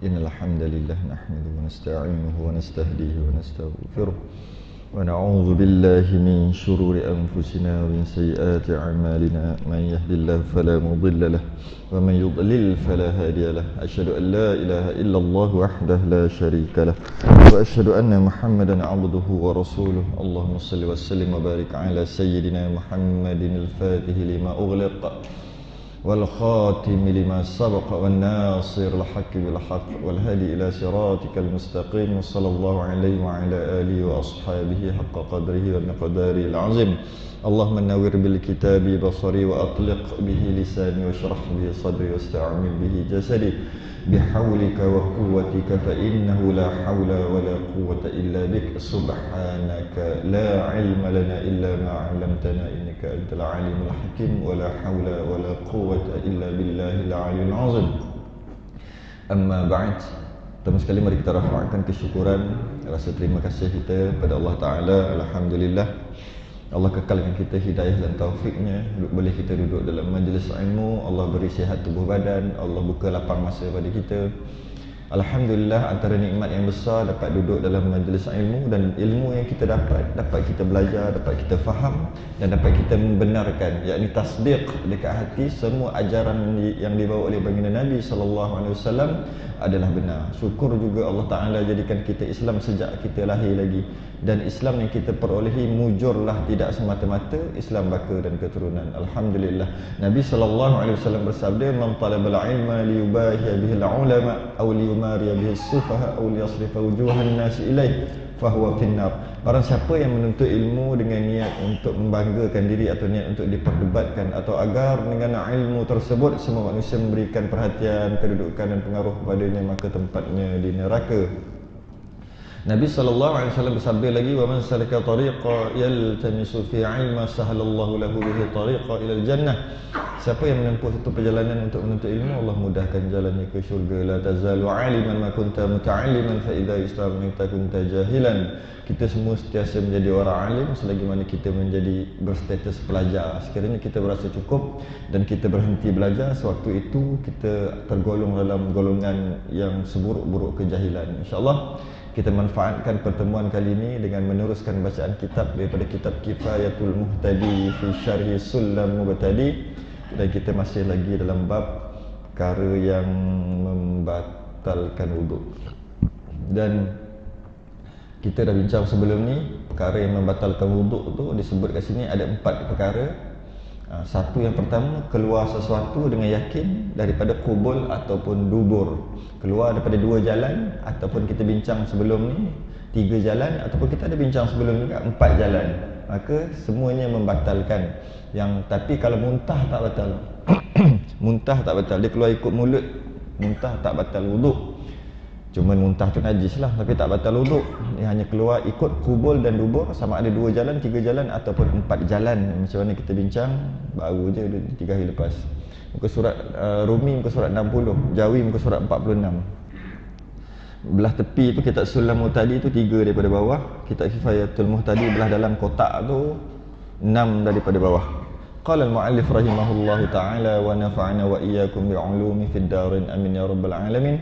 إن الحمد لله نحمده ونستعينه ونستهديه ونستغفره ونعوذ بالله من شرور أنفسنا ومن سيئات أعمالنا من يهد الله فلا مضل له ومن يضلل فلا هادي له أشهد أن لا إله إلا الله وحده لا شريك له وأشهد أن محمدا عبده ورسوله اللهم صل وسلم وبارك على سيدنا محمد الفاتح لما أغلق والخاتم لما سبق والناصر الحق بالحق والهادي إلى صراطك المستقيم صلى الله عليه وعلى آله وأصحابه حق قدره ومقداره العظيم اللهم نور بالكتاب بصري وأطلق به لساني واشرح به صدري واستعمل به جسدي بحولك وقوتك فإنه لا حول ولا قوة إلا بك سبحانك لا علم لنا إلا ما علمتنا إنك أنت العليم الحكيم ولا حول ولا قوة إلا بالله العلي العظيم أما بعد. Pertama sekali mari kita rafa'kan kesyukuran, rasa terima kasih kita kepada Allah Ta'ala. Alhamdulillah Allah kekalkan kita hidayah dan taufiknya, boleh kita duduk dalam majlis ilmu. Allah beri sihat tubuh badan, Allah buka lapang masa pada kita. Alhamdulillah, antara nikmat yang besar dapat duduk dalam majlis ilmu, dan ilmu yang kita dapat kita belajar, dapat kita faham dan dapat kita membenarkan, yakni tasdiq dekat hati semua ajaran yang dibawa oleh baginda Nabi SAW adalah benar. Syukur juga Allah Ta'ala jadikan kita Islam sejak kita lahir lagi, dan Islam yang kita perolehi mujurlah, tidak semata-mata Islam baka dan keturunan. Alhamdulillah. Nabi SAW bersabda, man talabal ilma liyubahiya bihil ulama aw liyumariya bihis sufaha aw liyasrifa wujuhan nasi ilaih fahuwa finnar. Barang siapa yang menuntut ilmu dengan niat untuk membanggakan diri atau niat untuk diperdebatkan, atau agar dengan ilmu tersebut semua manusia memberikan perhatian, kedudukan dan pengaruh padanya, maka tempatnya di neraka. Nabi SAW bersabda lagi, wa man salaka tariqa yaltamisu fi 'ilma sahalallahu lahu bihi tariqa ila al-jannah. Siapa yang menempuh satu perjalanan untuk menuntut ilmu, Allah mudahkan jalannya ke syurga. La tazalu 'aliman ma kunta muta'alliman fa idza istamta kunta jahilan. Kita semua sentiasa menjadi orang alim selagi mana kita menjadi berstatus pelajar. Sekiranya kita berasa cukup dan kita berhenti belajar, sewaktu itu kita tergolong dalam golongan yang seburuk-buruk kejahilan. InsyaAllah kita manfaatkan pertemuan kali ini dengan meneruskan bacaan kitab daripada kitab Kifayatul Muhtadi fi Syarhi Sulam Mubtadi, dan kita masih lagi dalam bab perkara yang membatalkan wuduk. Dan kita dah bincang sebelum ni, perkara yang membatalkan wuduk tu disebut kat sini ada 4 perkara. Satu, yang pertama, keluar sesuatu dengan yakin daripada kubul ataupun dubur. Keluar daripada 2 jalan, ataupun kita bincang sebelum ni 3 jalan, ataupun kita ada bincang sebelum ni 4 jalan. Maka semuanya membatalkan. Tapi kalau muntah tak batal. Muntah tak batal, dia keluar ikut mulut, muntah tak batal wuduk. Cuma muntah tu najis lah, tapi tak batal wuduk. Dia hanya keluar ikut kubul dan dubur, sama ada 2 jalan, 3 jalan ataupun 4 jalan. Macam mana kita bincang baru je 3 hari lepas. Muka surat Rumi, muka surat 60, Jawi muka surat 46. Belah tepi tu kitab Sulam Muhtadi tu 3 daripada bawah. Kitab Kifayatul Muhtadi belah dalam kotak tu 6 daripada bawah. Qala al-mu'allif rahimahullahu ta'ala wa nafa'ana wa iyyakum bi'ulumi fid darin amin ya rabbal alamin.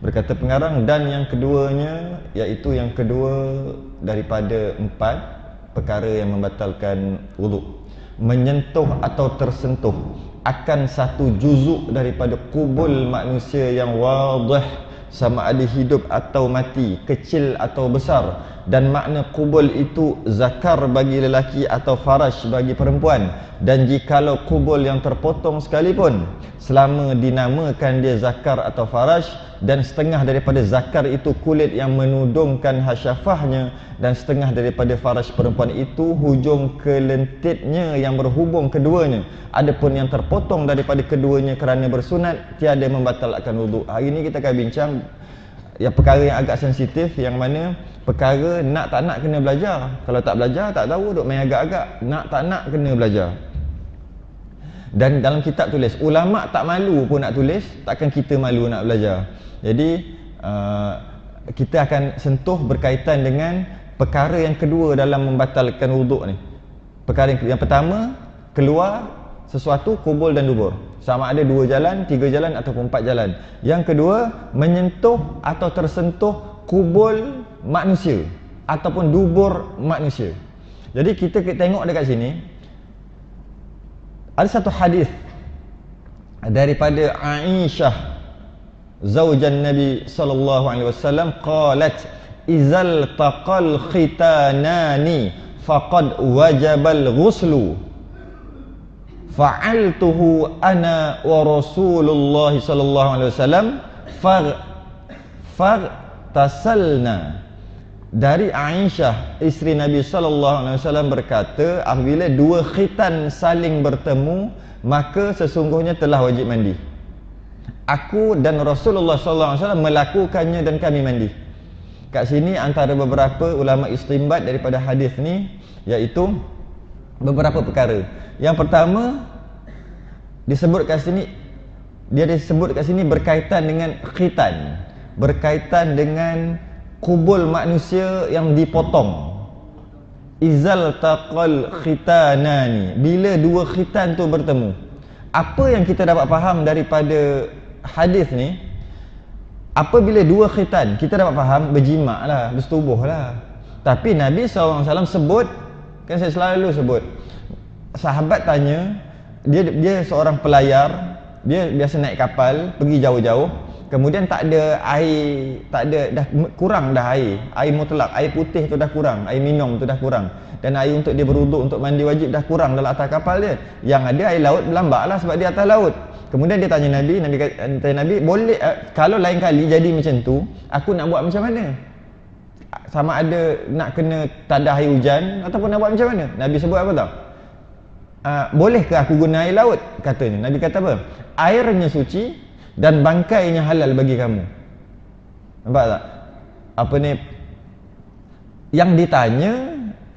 Berkata pengarang, dan yang keduanya, iaitu yang kedua daripada 4 perkara yang membatalkan wuduk, menyentuh atau tersentuh akan satu juzuk daripada kubul manusia yang wadih, sama ada hidup atau mati, kecil atau besar, dan makna kubul itu zakar bagi lelaki atau faraj bagi perempuan. Dan jikalau kubul yang terpotong sekalipun, selama dinamakan dia zakar atau faraj, dan setengah daripada zakar itu kulit yang menudungkan hasyafahnya, dan setengah daripada faraj perempuan itu hujung kelentitnya yang berhubung keduanya, adapun yang terpotong daripada keduanya kerana bersunat, tiada membatalkan wuduk. Hari ini kita akan bincang yang perkara yang agak sensitif, yang mana perkara nak tak nak kena belajar. Kalau tak belajar tak tahu, duk main agak-agak. Nak tak nak kena belajar. Dan dalam kitab tulis, ulama tak malu pun nak tulis, takkan kita malu nak belajar. Jadi kita akan sentuh berkaitan dengan perkara yang kedua dalam membatalkan wuduk ni. Perkara yang pertama, keluar sesuatu kubul dan dubur. Sama ada 2 jalan, 3 jalan ataupun 4 jalan. Yang kedua, menyentuh atau tersentuh kubul manusia ataupun dubur manusia. Jadi kita tengok dekat sini ada satu hadis daripada Aisyah zaujan Nabi sallallahu alaihi wasallam, qalat izal taqal khitanani faqad wajabal ghuslu fa'altuhu ana wa Rasulullah sallallahu alaihi wasallam tasalna. Dari Aisyah isteri Nabi sallallahu alaihi wasallam berkata, apabila 2 khitan saling bertemu, maka sesungguhnya telah wajib mandi. Aku dan Rasulullah sallallahu alaihi wasallam melakukannya dan kami mandi. Kat sini antara beberapa ulama istinbat daripada hadis ni, iaitu beberapa perkara. Yang pertama disebut kat sini, dia disebut kat sini berkaitan dengan khitan, berkaitan dengan kubul manusia yang dipotong. Izal taqal khitanani, bila 2 khitan tu bertemu. Apa yang kita dapat faham daripada hadis ni, apabila 2 khitan, kita dapat faham berjima lah, bersetubuh lah. Tapi Nabi SAW sebut, kan saya selalu sebut, sahabat tanya, dia seorang pelayar, dia biasa naik kapal pergi jauh-jauh, kemudian tak ada air, dah kurang dah air mutlak, air putih tu dah kurang, air minum tu dah kurang, dan air untuk dia berwuduk, untuk mandi wajib dah kurang dalam atas kapal dia. Yang ada air laut berlambak lah sebab dia atas laut. Kemudian dia tanya Nabi, boleh kalau lain kali jadi macam tu, aku nak buat macam mana? Sama ada nak kena tak ada air hujan ataupun nak buat macam mana? Nabi sebut apa tau? Bolehkah aku guna air laut? Katanya. Nabi kata apa? Airnya suci dan bangkainya halal bagi kamu. Nampak tak? Apa ni? Yang ditanya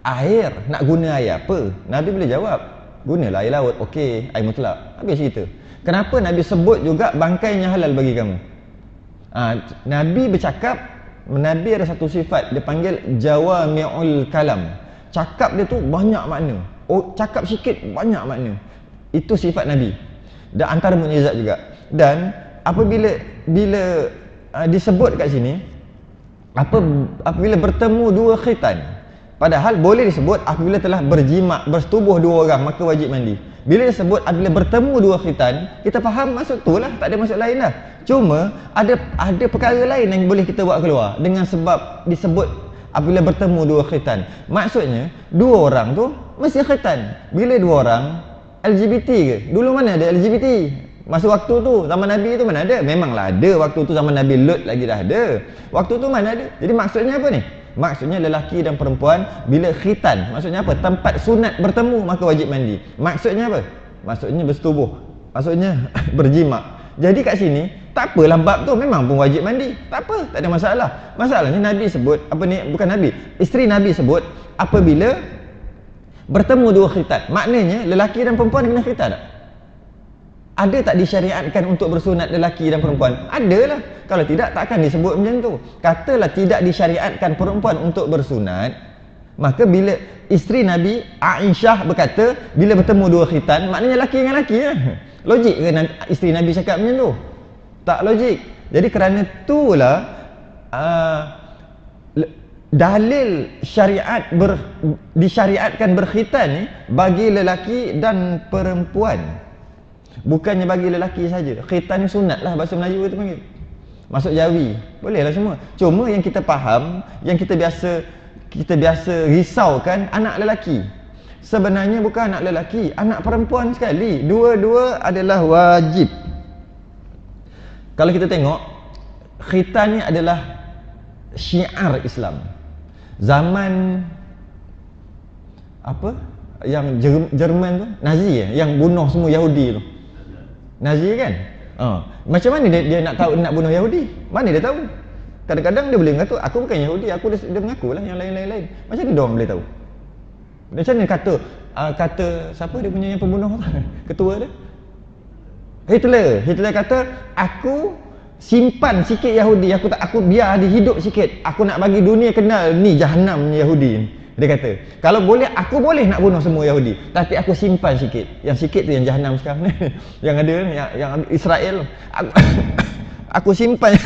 air, nak guna air apa? Nabi boleh jawab, gunalah air laut. Okey, air mutlak. Habis cerita. Kenapa Nabi sebut juga bangkainya halal bagi kamu? Nabi bercakap, Nabi ada satu sifat, dia panggil jawami'ul kalam. Cakap dia tu banyak makna. Cakap sikit banyak makna. Itu sifat Nabi. Dan antara mukjizat juga. Dan apabila disebut kat sini, apabila bertemu 2 khitan, padahal boleh disebut apabila telah berjima, bersetubuh 2 orang, maka wajib mandi. Bila disebut apabila bertemu 2 khitan, kita faham maksud tu lah, tak ada maksud lain lah. Cuma ada perkara lain yang boleh kita buat keluar dengan sebab disebut apabila bertemu 2 khitan. Maksudnya 2 orang tu mesti khitan. Bila 2 orang LGBT ke? Dulu mana ada LGBT? Masa waktu tu, zaman Nabi tu mana ada? Memanglah ada waktu tu, zaman Nabi Lut lagi dah ada. Waktu tu mana ada? Jadi maksudnya apa ni? Maksudnya lelaki dan perempuan bila khitan, maksudnya apa? Tempat sunat bertemu maka wajib mandi. Maksudnya apa? Maksudnya bersetubuh. Maksudnya berjima. Jadi kat sini tak apalah bab tu, memang pun wajib mandi. Tak apa, tak ada masalah. Masalahnya Nabi sebut, apa ni? Bukan Nabi, isteri Nabi sebut apabila bertemu 2 khitan. Maknanya lelaki dan perempuan kena khitan tak? Ada tak disyariatkan untuk bersunat lelaki dan perempuan? Adalah. Kalau tidak, takkan disebut macam tu. Katalah tidak disyariatkan perempuan untuk bersunat, maka bila isteri Nabi Aisyah berkata bila bertemu 2 khitan, maknanya lelaki dengan lelaki lah. Logik ke isteri Nabi cakap macam tu? Tak logik. Jadi kerana itulah dalil syariat disyariatkan berkhitan ni bagi lelaki dan perempuan. Bukannya bagi lelaki saja. Khitan ni sunat lah, bahasa Melayu kita panggil. Masuk jawi, boleh lah semua. Cuma yang kita faham, yang kita biasa risaukan anak lelaki. Sebenarnya bukan anak lelaki, anak perempuan sekali. Dua-dua adalah wajib. Kalau kita tengok, khitan ni adalah syiar Islam. Zaman apa? Yang Jerman tu, Nazi yang bunuh semua Yahudi tu. Nazi kan? Macam mana dia nak tahu nak bunuh Yahudi? Mana dia tahu? Kadang-kadang dia boleh mengaku, aku bukan Yahudi, dia mengakulah yang lain-lain. Macam mana dia orang boleh tahu? Macam mana kata siapa dia punya yang pembunuh tu? Ketua dia? Hitler kata, aku simpan sikit Yahudi, aku biar dia hidup sikit. Aku nak bagi dunia kenal ni jahanam Yahudi ni. Dia kata, kalau boleh, aku boleh nak bunuh semua Yahudi, tapi aku simpan sikit. Yang sikit tu yang Jahannam sekarang ni. Yang ada ni, yang Israel. Aku simpan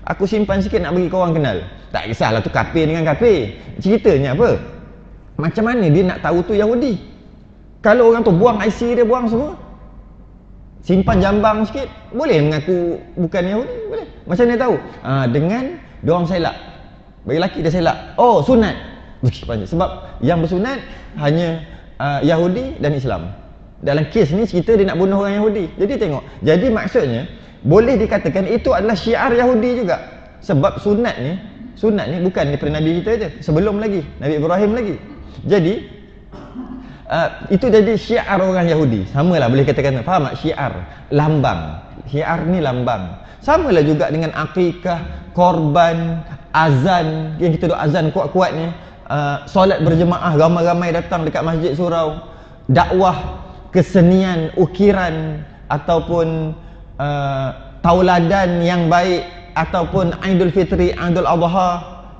aku simpan sikit nak bagi kau orang kenal. Tak kisahlah tu kafir dengan kafir. Ceritanya apa? Macam mana dia nak tahu tu Yahudi? Kalau orang tu buang IC dia, buang semua, simpan jambang sikit, boleh mengaku bukan Yahudi? Boleh. Macam mana tahu? Dengan dia orang selak. Bagi lelaki dia selak. Oh, sunat. Sebab yang bersunat hanya Yahudi dan Islam. Dalam kes ni cerita dia nak bunuh orang Yahudi. Jadi tengok. Jadi maksudnya boleh dikatakan itu adalah syiar Yahudi juga. Sebab sunat ni bukan daripada Nabi kita je, sebelum lagi Nabi Ibrahim lagi. Jadi itu jadi syiar orang Yahudi. Samalah boleh katakan, faham tak? Syiar, lambang. Syiar ni lambang. Samalah juga dengan akikah, korban, azan. Yang kita duk azan kuat-kuat ni, solat berjemaah, ramai-ramai datang dekat masjid surau, dakwah, kesenian, ukiran ataupun tauladan yang baik, ataupun Aidul Fitri, Aidul Adha,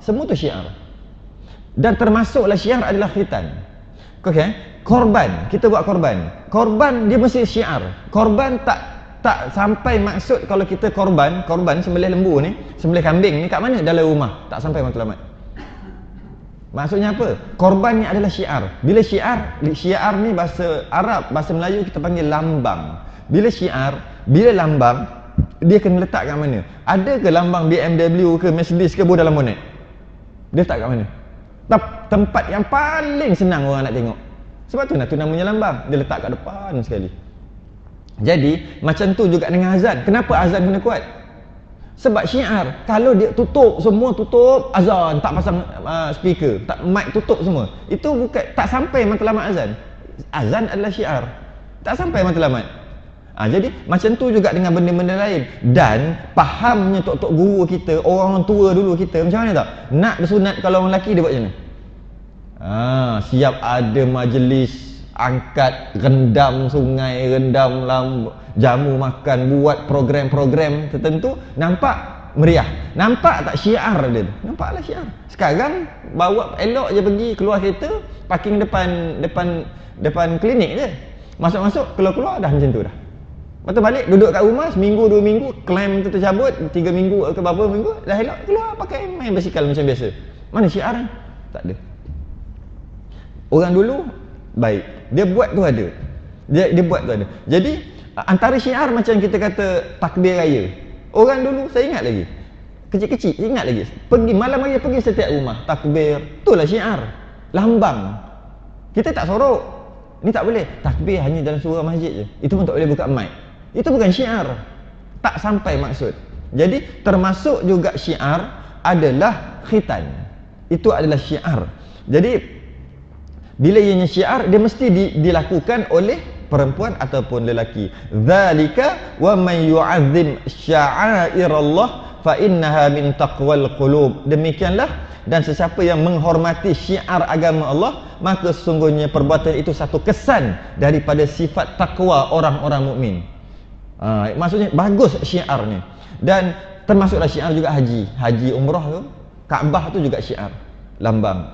semua tu syiar. Dan termasuklah syiar adalah khitan. Okey, korban, kita buat korban dia mesti syiar. Korban tak sampai maksud. Kalau kita korban sembelih lembu ni, sembelih kambing ni kat mana? Dalam rumah, tak sampai matlamat. Maksudnya apa? Korban ni adalah syiar. Bila syiar ni bahasa Arab, bahasa Melayu kita panggil lambang. Bila syiar, bila lambang, dia kena letak kat mana? Ada ke lambang BMW ke Mercedes ke dalam bonet? Dia letak kat mana? Tempat yang paling senang orang nak tengok. Sebab tu namanya lambang. Dia letak kat depan sekali. Jadi macam tu juga dengan azan. Kenapa azan kena kuat? Sebab syiar. Kalau dia tutup azan, tak pasang speaker, tak mic, tutup semua, itu bukan, tak sampai matlamat azan. Azan adalah syiar, tak sampai matlamat. Jadi macam tu juga dengan benda-benda lain. Dan fahamnya tok-tok guru kita, orang tua dulu kita, macam mana tak? Nak bersunat kalau orang lelaki dia buat macam mana? Siap ada majlis, angkat, rendam sungai, rendam jamu makan, buat program-program tertentu, nampak meriah. Nampak tak syiar dia tu? Nampaklah syiar. Sekarang bawa elok je pergi keluar kereta, parking depan klinik je. Masuk-masuk, keluar-keluar dah macam tu dah. Lepas tu balik, duduk kat rumah seminggu, 2 minggu, klaim tu tercabut, 3 minggu ke berapa minggu, dah elok keluar pakai main basikal macam biasa. Mana syiar ni? Tak ada. Orang dulu baik, dia buat tu ada. Dia buat tu ada. Jadi antara syiar macam kita kata takbir raya. Orang dulu saya ingat lagi, kecil-kecil ingat lagi, pergi malam raya, pergi setiap rumah takbir. Itulah syiar, lambang. Kita tak sorok. Ni tak boleh. Takbir hanya dalam surau masjid je. Itu pun tak boleh buka mic. Itu bukan syiar. Tak sampai maksud. Jadi termasuk juga syiar adalah khitan. Itu adalah syiar. Jadi bila ianya syiar, dia mesti dilakukan oleh perempuan ataupun lelaki. Zalika wa man yu'azzim sya'airallah fa innaha min taqwal qulub. Demikianlah, dan sesiapa yang menghormati syiar agama Allah, maka sesungguhnya perbuatan itu satu kesan daripada sifat takwa orang-orang mukmin. Maksudnya bagus syiar ni. Dan termasuklah syiar juga haji umrah tu, Kaabah tu juga syiar, lambang.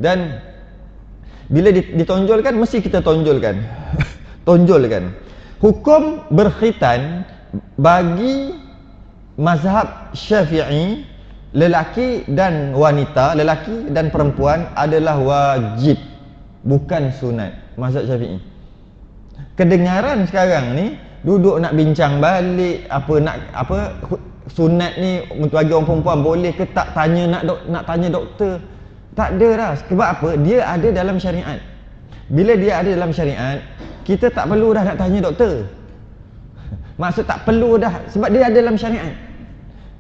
Dan bila ditonjolkan, mesti kita tonjolkan. Tonjolkan. Hukum berkhitan bagi mazhab Syafi'i, lelaki dan wanita, lelaki dan perempuan adalah wajib, bukan sunat. Mazhab Syafi'i. Kedengaran sekarang ni duduk nak bincang balik sunat ni bagi orang perempuan boleh ke tak, nak tanya doktor. Tak ada dah. Sebab apa? Dia ada dalam syariat. Bila dia ada dalam syariat, kita tak perlu dah nak tanya doktor. Maksud tak perlu dah, sebab dia ada dalam syariat.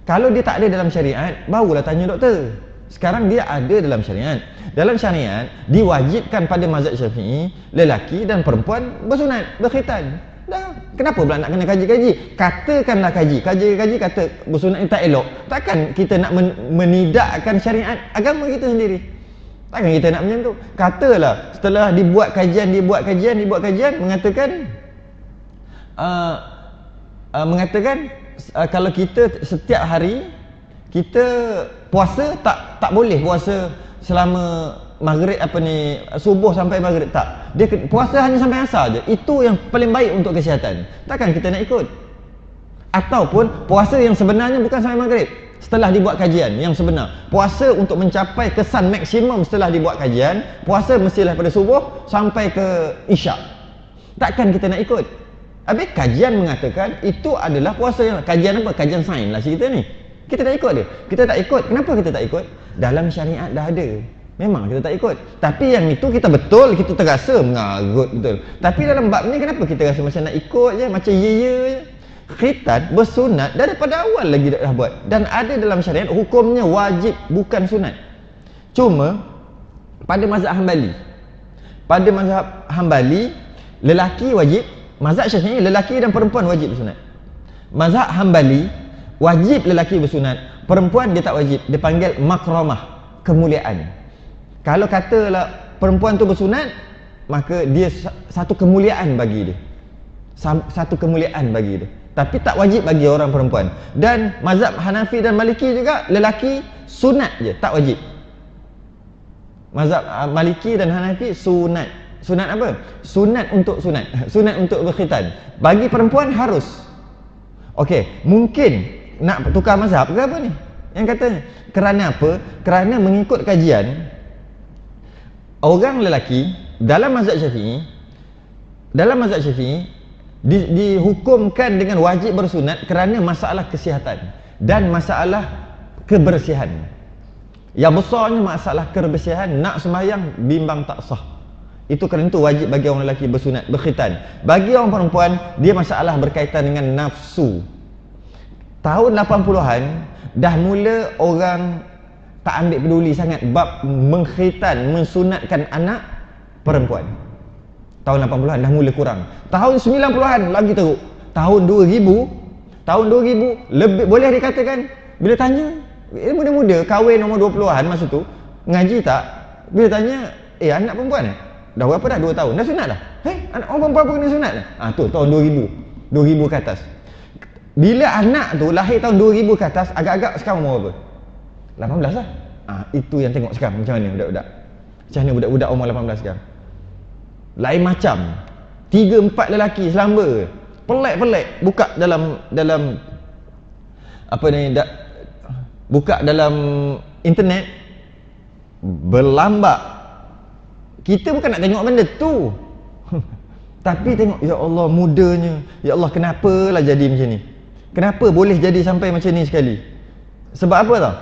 Kalau dia tak ada dalam syariat, barulah tanya doktor. Sekarang dia ada dalam syariat. Dalam syariat diwajibkan pada mazhab Syafi'i, lelaki dan perempuan bersunat, berkhitan. Dah. Kenapa pula nak kena kaji-kaji? Katakanlah kaji kata bersunat ni tak elok. Takkan kita nak menidakkan syariat agama kita sendiri? Takkan kita nak macam tu? Katalah setelah dibuat kajian mengatakan kalau kita setiap hari kita puasa, tak boleh puasa selama maghrib subuh sampai maghrib, tak. Dia puasa hanya sampai asar je. Itu yang paling baik untuk kesihatan. Takkan kita nak ikut? Ataupun puasa yang sebenarnya bukan sampai maghrib. Setelah dibuat kajian yang sebenar, puasa untuk mencapai kesan maksimum setelah dibuat kajian, puasa mestilah pada subuh sampai ke isyak. Takkan kita nak ikut? Habis kajian mengatakan itu adalah puasa yang kajian apa? Kajian sains lah cerita ni. Kita tak ikut dia. Kita tak ikut. Kenapa kita tak ikut? Dalam syariat dah ada. Memang kita tak ikut. Tapi yang itu kita betul, kita terasa mengarut betul. Tapi dalam bab ni kenapa kita rasa macam nak ikut je, macam ya je. Khitan bersunat daripada awal lagi dah buat, dan ada dalam syariat hukumnya wajib bukan sunat. Cuma pada mazhab Hambali lelaki wajib, mazhab Syafi'i lelaki dan perempuan wajib bersunat. Mazhab Hambali wajib lelaki bersunat, perempuan dia tak wajib, dia panggil makramah, kemuliaan. Kalau katalah perempuan tu bersunat, maka dia satu kemuliaan bagi dia, satu kemuliaan bagi dia. Tapi tak wajib bagi orang perempuan. Dan mazhab Hanafi dan Maliki juga lelaki sunat je, tak wajib. Mazhab Maliki dan Hanafi sunat. Sunat apa? Sunat untuk sunat. Sunat untuk berkhitan. Bagi perempuan harus. Okey, mungkin nak tukar mazhab ke apa ni? Yang katanya kerana apa? Kerana mengikut kajian orang lelaki dalam mazhab Syafi'i, dihukumkan dengan wajib bersunat kerana masalah kesihatan dan masalah kebersihan. Yang besarnya masalah kebersihan, nak sembahyang bimbang tak sah. Itu kerana itu wajib bagi orang lelaki bersunat, berkhitan. Bagi orang perempuan, dia masalah berkaitan dengan nafsu. Tahun 80-an dah mula orang tak ambil peduli sangat bab mengkhitan, mensunatkan anak perempuan. Tahun 80-an dah mula kurang. Tahun 90-an lagi teruk. Tahun 2000 lebih boleh dikatakan, bila tanya muda-muda kahwin umur 20-an masa tu, ngaji tak? Bila tanya, anak perempuan dah berapa dah? 2 tahun. Dah sunat dah? Anak orang perempuan pun kena sunat dah? Tu tahun 2000 ke atas. Bila anak tu lahir tahun 2000 ke atas, agak-agak sekarang umur berapa? 18 lah. Itu yang tengok sekarang macam mana budak-budak. Macam mana budak-budak umur 18 sekarang. Lain macam. 3-4 lelaki selamba. Pelik-pelik buka dalam apa ni, buka dalam internet, berlambak. Kita bukan nak tengok benda tu. Tapi tengok, ya Allah mudanya. Ya Allah kenapalah jadi macam ni? Kenapa boleh jadi sampai macam ni sekali? Sebab apa tau?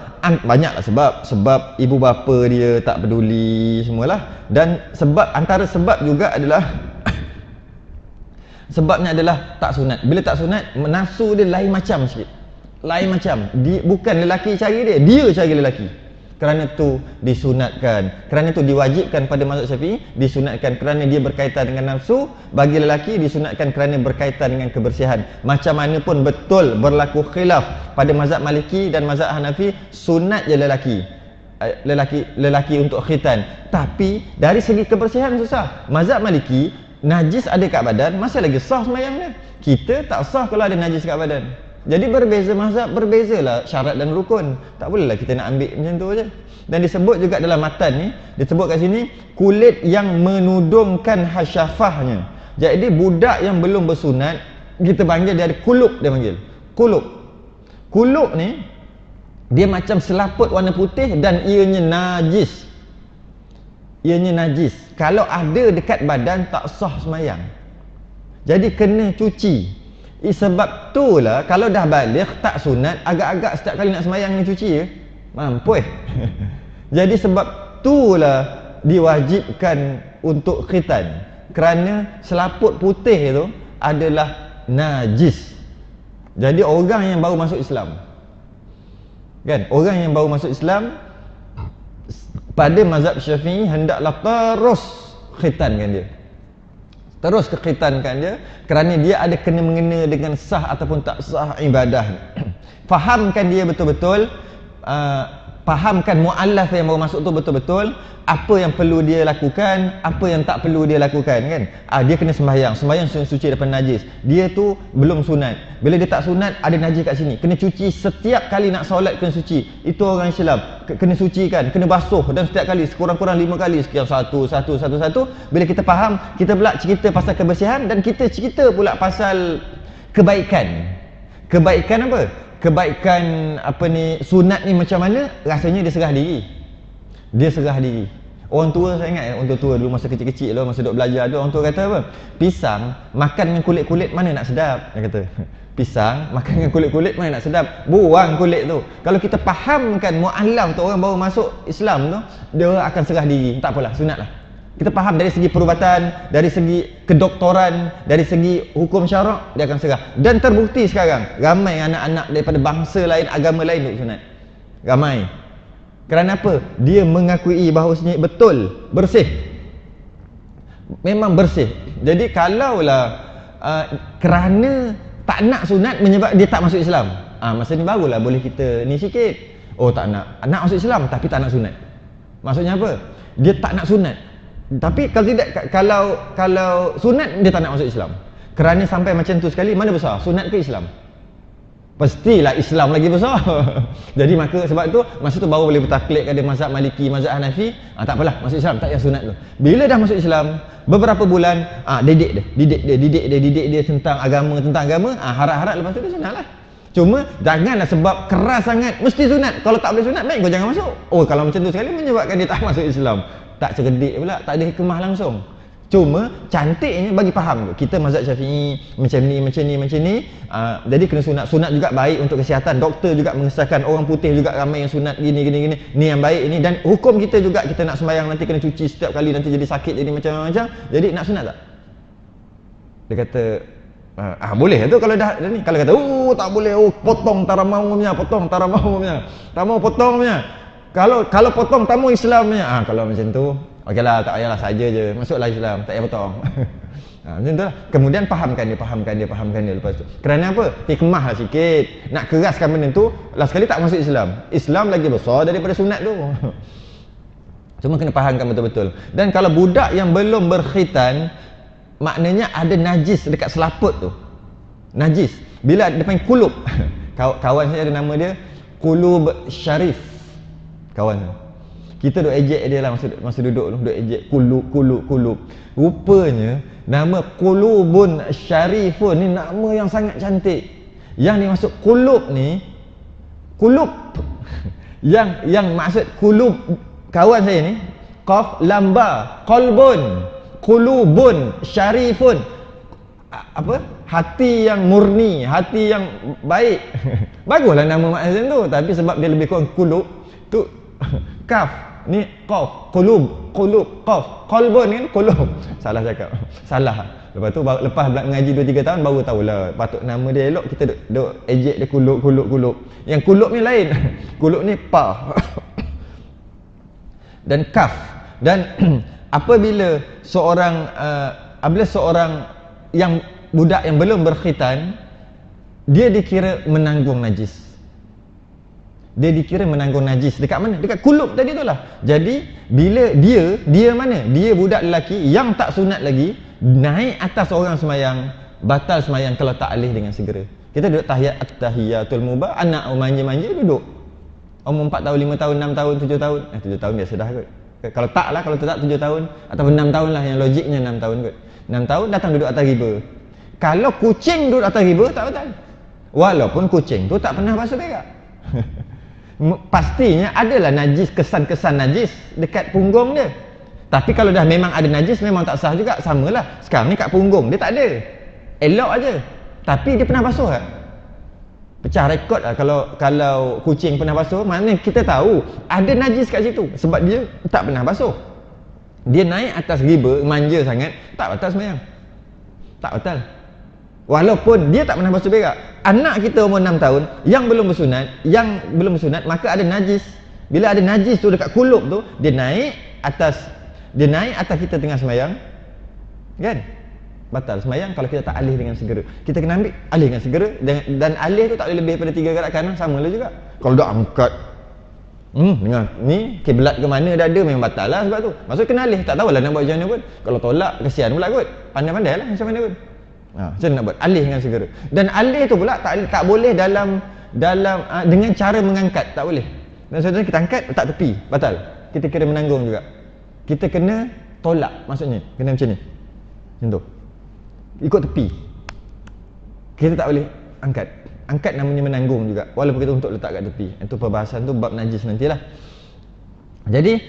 Banyaklah sebab ibu bapa dia tak peduli semualah. Dan antara sebab juga adalah sebabnya adalah tak sunat. Bila tak sunat, nafsu dia lain macam sikit. Lain macam. Bukan lelaki cari dia cari lelaki. Kerana tu disunatkan. Kerana tu diwajibkan pada mazhab Syafi'i, disunatkan kerana dia berkaitan dengan nafsu. Bagi lelaki disunatkan kerana berkaitan dengan kebersihan. Macam mana pun betul berlaku khilaf pada mazhab Maliki dan mazhab Hanafi, sunat je lelaki untuk khitan. Tapi dari segi kebersihan susah. Mazhab Maliki, najis ada kat badan masih lagi sah sembahyang dia. Kita tak sah kalau ada najis kat badan. Jadi berbeza mazhab, berbezalah syarat dan rukun. Tak bolehlah kita nak ambil macam tu je. Dan disebut juga dalam matan ni, disebut kat sini, kulit yang menudungkan hasyafahnya. Jadi budak yang belum bersunat, kita panggil dia ada kulub, dia panggil. Kulub. Kulub ni, dia macam selaput warna putih dan ianya najis. Kalau ada dekat badan, tak sah sembahyang. Jadi kena cuci. Sebab tu lah kalau dah balik tak sunat, agak-agak setiap kali nak sembahyang ni cuci je. Mampus. Jadi sebab tu lah diwajibkan untuk khitan. Kerana selaput putih tu adalah najis. Jadi orang yang baru masuk Islam, kan? Orang yang baru masuk Islam pada mazhab Syafi'i hendaklah terus khitankan dia. Terus kekhitankan dia kerana dia ada kena mengena dengan sah ataupun tak sah ibadah. Fahamkan dia betul-betul, fahamkan mu'allaf yang baru masuk tu betul-betul apa yang perlu dia lakukan, apa yang tak perlu dia lakukan kan. Dia kena sembahyang suci daripada najis. Dia tu belum sunat. Bila dia tak sunat ada najis kat sini. Kena cuci setiap kali nak solat, kena suci. Itu orang Islam. Kena sucikan, kena basuh dan setiap kali sekurang-kurang 5 kali sekian satu. Bila kita faham, kita pula cerita pasal kebersihan dan kita cerita pula pasal kebaikan. Kebaikan apa? Kebaikan apa ni, sunat ni macam mana? Rasanya dia serah diri. Dia serah diri. Orang tua saya ingat orang tua dulu masa kecil-kecil lah, masa duk belajar tu, orang tua kata apa? Pisang makan dengan kulit-kulit mana nak sedap? Dia kata. Pisang makan dengan kulit-kulit mana nak sedap? Buang kulit tu. Kalau kita fahamkan mu'allam tu, orang baru masuk Islam tu, dia akan serah diri. Tak apalah, sunat lah. Kita faham dari segi perubatan, dari segi kedoktoran, dari segi hukum syarak, dia akan serah. Dan terbukti sekarang ramai anak-anak daripada bangsa lain, agama lain duk sunat. Ramai. Kerana apa? Dia mengakui bahawasanya betul bersih. Memang bersih. Jadi kalaulah kerana tak nak sunat menyebab dia tak masuk Islam, masa ni barulah boleh kita ni sikit. Oh tak nak masuk Islam tapi tak nak sunat. Maksudnya apa? Dia tak nak sunat. Tapi kalau tidak, kalau sunat dia tak nak masuk Islam. Kerana sampai macam tu sekali, mana besar? Sunat ke Islam? Pastilah Islam lagi besar. Jadi maka sebab tu masa tu baru boleh bertaklid pada mazhab Maliki, mazhab Hanafi. Tak apalah, masuk Islam, tak payah sunat tu. Bila dah masuk Islam, beberapa bulan didik dia tentang agama, harap-harap lepas tu dia sunat lah. Cuma janganlah sebab keras sangat mesti sunat. Kalau tak boleh sunat, baik kau jangan masuk. Oh, kalau macam tu sekali menyebabkan dia tak masuk Islam. Tak cerdik pula, tak ada hikmah langsung. Cuma cantiknya bagi faham tu. Kita mazhab Syafi'i macam ni. Jadi kena sunat. Sunat juga baik untuk kesihatan. Doktor juga mengesahkan, orang putih juga ramai yang sunat gini. Ni yang baik ini. Dan hukum kita juga, kita nak sembahyang nanti kena cuci setiap kali, nanti jadi sakit, jadi macam-macam. Jadi nak sunat tak? Dia kata boleh tu kalau dah ni. Kalau kata tak boleh, potong taramaunya. Tak mau potong punya. Kalau potong tamu Islamnya, kalau macam tu okeylah, tak payahlah, saja je masuklah Islam, tak payah potong. Macam tu lah. Kemudian fahamkan dia lepas tu. Kerana apa? Hikmah lah sikit. Nak keraskan benda tu, last sekali tak masuk Islam. Islam lagi besar daripada sunat tu. Cuma kena fahamkan betul-betul. Dan kalau budak yang belum berkhitan, maknanya ada najis dekat selaput tu. Najis. Bila dia panggil kulub. Kawan saya ada nama dia Kulub Syarif. Kawan tu. Kita duk ejek dia lah masa duduk tu, duk ejek kulub. Rupanya nama Kulubun Syarifun ni nama yang sangat cantik. Yang dimaksud kulub ni, kulub yang maksud kulub kawan saya ni, qaf lam ba, qalbun, kulubun syarifun. Apa? Hati yang murni, hati yang baik. Baguslah nama macam tu, tapi sebab dia lebih kurang kulub tu kaf ni qaf, qulub, qaf, qalbun kan qulub. Salah cakap. Salah. Lepas tu lepas mengaji 2-3 tahun baru tahulah patut nama dia elok, kita duk ejek dia kulub. Yang kulub ni lain. Kulub ni pa. Dan kaf. Dan apabila seorang yang budak yang belum berkhitan, dia dikira menanggung najis. Dekat mana? Dekat kulub tadi tu lah. Jadi bila dia mana? Dia budak lelaki yang tak sunat lagi, naik atas orang semayang, batal semayang kalau tak alih dengan segera. Kita duduk tahiyatul mubah, anak manja-manja duduk. Umur 4 tahun, 5 tahun, 6 tahun, 7 tahun. 7 tahun biasa dah kot. Kalau tak lah, kalau tak 7 tahun atau 6 tahun lah, yang logiknya 6 tahun kot. 6 tahun datang duduk atas riba. Kalau kucing duduk atas riba tak batal. Walaupun kucing tu tak pernah basuh berak. Pastinya adalah najis, kesan-kesan najis dekat punggung dia. Tapi kalau dah memang ada najis, memang tak sah juga. Samalah. Sekarang ni kat punggung dia tak ada. Elok aja. Tapi dia pernah basuh tak? Pecah rekod lah kalau kucing pernah basuh. Maknanya kita tahu ada najis kat situ. Sebab dia tak pernah basuh. Dia naik atas riba, manja sangat, tak batal semayang. Tak batal. Walaupun dia tak pernah basuh berak. Anak kita umur 6 tahun yang belum bersunat, maka ada najis. Bila ada najis tu dekat kulub tu, dia naik atas kita tengah semayang, kan? Batal semayang kalau kita tak alih dengan segera. Kita kena ambil alih dengan segera, dan alih tu tak boleh lebih daripada 3 gerak kanan, samalah juga. Kalau dah angkat Dengar, ni kiblat ke mana dah ada memang batal lah sebab tu. Maksud kena alih, tak tahulah nak buat macam mana pun. Kalau tolak kesian pula kot. Pandai-pandai lah macam mana pun. Macam mana nak buat? Alihkan segera. Dan alih tu pula tak boleh dalam dengan cara mengangkat, tak boleh. Dan sebenarnya kita angkat letak tepi, batal. Kita kena menanggung juga. Kita kena tolak, maksudnya kena macam ni. Macam tu. Ikut tepi. Kita tak boleh angkat. Angkat namanya menanggung juga, walaupun kita untuk letak kat tepi. Itu perbahasan tu bab najis nantilah. Jadi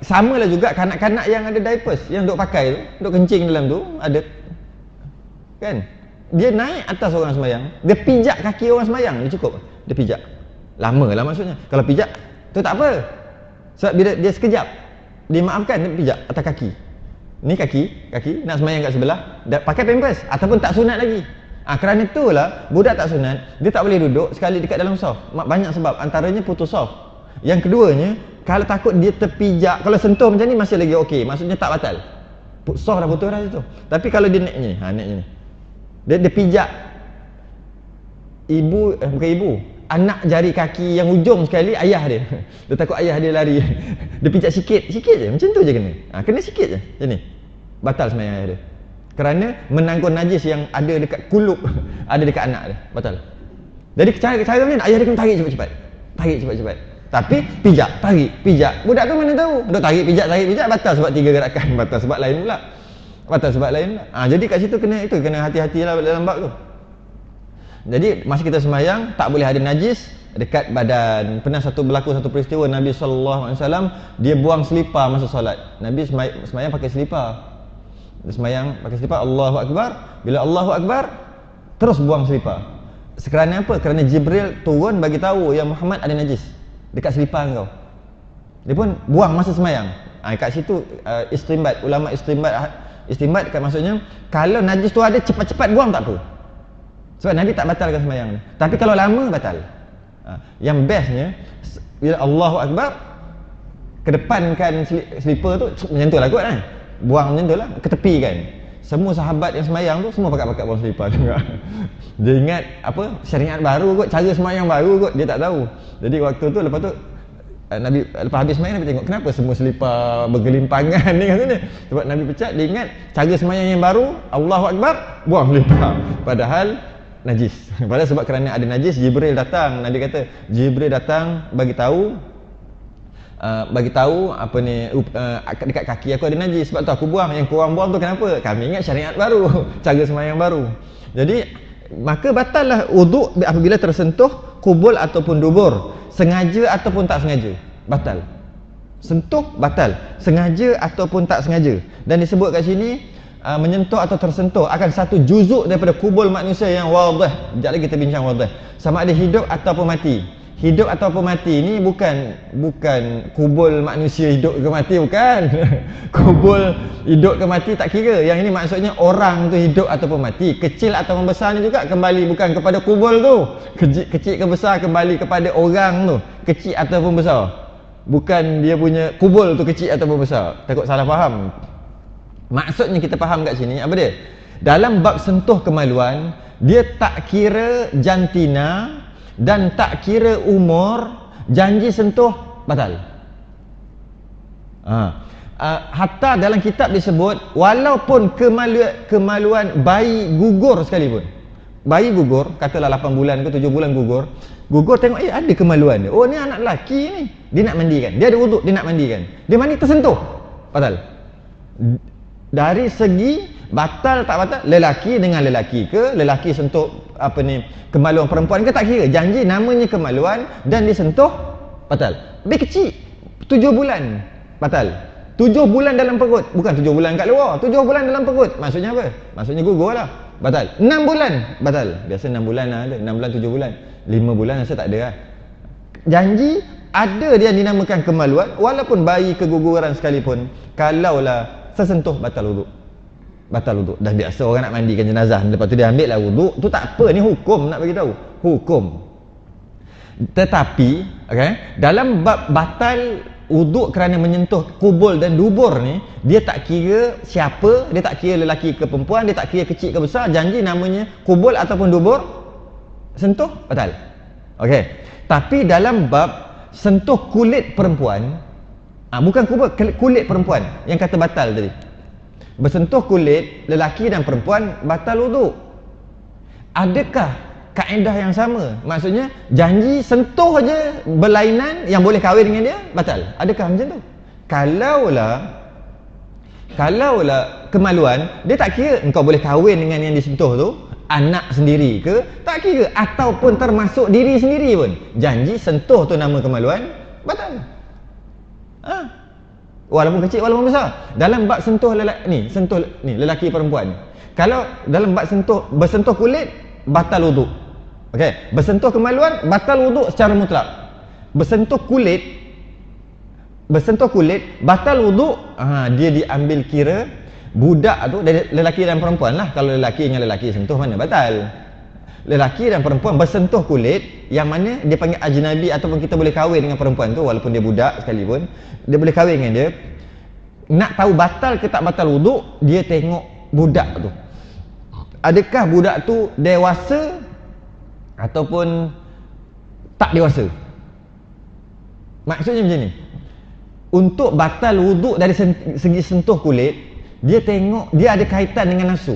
samalah juga kanak-kanak yang ada diapers, yang duk pakai tu, duk kencing dalam tu, ada kan, dia naik atas orang sembahyang, dia pijak kaki orang sembahyang, dia cukup dia pijak. Lama lah maksudnya. Kalau pijak tu tak apa, sebab bila dia sekejap dimaafkan, dia pijak atas kaki. Ni kaki nak sembahyang kat sebelah, pakai pampers ataupun tak sunat lagi. Kerana itulah budak tak sunat, dia tak boleh duduk sekali dekat dalam saf. Banyak sebab, antaranya putus saf. Yang keduanya, kalau takut dia terpijak, kalau sentuh macam ni masih lagi okey, maksudnya tak batal. Saf dah putus dah situ. Tapi kalau dia naik ni, naik ni. Dia pijak bukan ibu, anak jari kaki yang ujung sekali ayah dia. Dia takut ayah dia lari. Dia pijak sikit je, macam tu je kena. Kena sikit je, macam ni. Batal sembahyang ayah dia. Kerana menanggung najis yang ada dekat kulub, ada dekat anak dia, batal. Jadi cara macam ni, ayah dia kena tarik cepat-cepat. Tapi pijak, tarik, pijak. Budak tu mana tahu? Duk tarik, pijak, batal sebab 3 gerakan, batal sebab lain pula. Jadi kat situ kena hati-hati lah dalam bab tu. Jadi masa kita sembahyang tak boleh ada najis dekat badan. Pernah berlaku satu peristiwa, Nabi SAW dia buang selipar masa solat. Nabi sembahyang pakai selipar. Dia sembahyang pakai selipar, Allahu Akbar. Bila Allahu Akbar, terus buang selipar. Kerana apa? Kerana Jibril turun bagi tahu yang Muhammad ada najis dekat selipar kau. Dia pun buang masa sembahyang. Kat situ istinbat, ulama istinbat kat maksudnya, kalau najis tu ada, cepat-cepat buang tak apa. Sebab Nabi tak batalkan sembahyang ni. Tapi kalau lama, batal. Yang bestnya, bila Allahu Akbar, kedepankan selipar tu, macam tu lah kot kan. Buang macam tu lah, ke tepi kan. Semua sahabat yang sembahyang tu, semua pakat buang selipar juga. Dia ingat syariat baru kot, cara sembahyang baru kot, dia tak tahu. Jadi waktu tu, lepas tu Nabi lepas habis sembahyang, Nabi tengok kenapa semua selipar bergelimpangan ni katanya. Sebab Nabi pecat, dia ingat cara sembahyang yang baru, Allahu Akbar, buang selipar. Padahal najis. Padahal sebab kerana ada najis, Jibril datang. Nabi kata Jibril datang bagi tahu dekat kaki aku ada najis, sebab tu aku buang. Yang korang buang tu kenapa? Kami ingat syariat baru, cara sembahyang baru. Jadi maka batallah wuduk apabila tersentuh kubul ataupun dubur, sengaja ataupun tak sengaja, batal. Sentuh batal, sengaja ataupun tak sengaja. Dan disebut kat sini menyentuh atau tersentuh akan satu juzuk daripada kubul manusia yang wadih. Sekejap lagi kita bincang wadih. Sama ada hidup ataupun mati. Hidup ataupun mati ni bukan kubul manusia hidup ke mati, bukan. Kubul hidup ke mati tak kira. Yang ini maksudnya orang tu hidup ataupun mati. Kecil ataupun besar ni juga kembali bukan kepada kubul tu. Kecil ke besar kembali kepada orang tu. Kecil ataupun besar. Bukan dia punya kubul tu kecil ataupun besar. Takut salah faham. Maksudnya kita faham kat sini apa dia? Dalam bab sentuh kemaluan, dia tak kira jantina dan tak kira umur, janji sentuh batal. Hatta dalam kitab disebut, walaupun kemaluan bayi gugur sekalipun. Bayi gugur, katalah 8 bulan ke 7 bulan gugur tengok ada kemaluan dia. Oh ni anak lelaki ni, dia nak mandikan. Dia ada wuduk, dia nak mandikan. Dia mandi tersentuh, batal. Dari segi batal tak batal, lelaki dengan lelaki ke, lelaki sentuh kemaluan perempuan ke, tak kira. Janji namanya kemaluan dan disentuh, batal. Lebih kecil 7 bulan, batal. 7 bulan dalam perut, bukan 7 bulan kat luar, 7 bulan dalam perut. Maksudnya apa? Maksudnya gugur lah, batal. 6 bulan, batal. Biasa 6 bulan lah ada, 6 bulan 7 bulan. 5 bulan rasa tak ada lah. Janji ada dia dinamakan kemaluan, walaupun bayi keguguran sekalipun, kalaulah tersentuh, batal wuduk. Dah biasa orang nak mandikan jenazah, lepas tu dia ambil lah wuduk, tu tak apa, ni hukum, nak bagi tahu. Hukum. Tetapi, dalam bab batal wuduk kerana menyentuh kubul dan dubur ni, dia tak kira siapa, dia tak kira lelaki ke perempuan, dia tak kira kecil ke besar, janji namanya kubul ataupun dubur, sentuh, batal. Tapi dalam bab sentuh kulit perempuan, bukan kulit perempuan yang kata batal tadi. Bersentuh kulit lelaki dan perempuan batal wuduk. Adakah kaedah yang sama? Maksudnya janji sentuh aja berlainan yang boleh kahwin dengan dia batal. Adakah macam tu? Kalaulah kemaluan, dia tak kira engkau boleh kahwin dengan yang disentuh tu, anak sendiri ke, tak kira, ataupun termasuk diri sendiri pun. Janji sentuh tu nama kemaluan batal. Walaupun kecil walaupun besar. Dalam bab sentuh lelaki perempuan. Kalau dalam bab bersentuh kulit batal wuduk. Okey, bersentuh kemaluan batal wuduk secara mutlak. Bersentuh kulit batal wuduk, dia diambil kira budak tu dari lelaki dan perempuan lah. Kalau lelaki dengan lelaki sentuh mana batal. Lelaki dan perempuan bersentuh kulit yang mana dia panggil ajnabi, ataupun kita boleh kahwin dengan perempuan tu walaupun dia budak sekalipun, dia boleh kahwin dengan dia. Nak tahu batal ke tak batal wuduk, dia tengok budak tu, adakah budak tu dewasa ataupun tak dewasa. Maksudnya macam ni, untuk batal wuduk dari segi sentuh kulit, dia tengok dia ada kaitan dengan nafsu.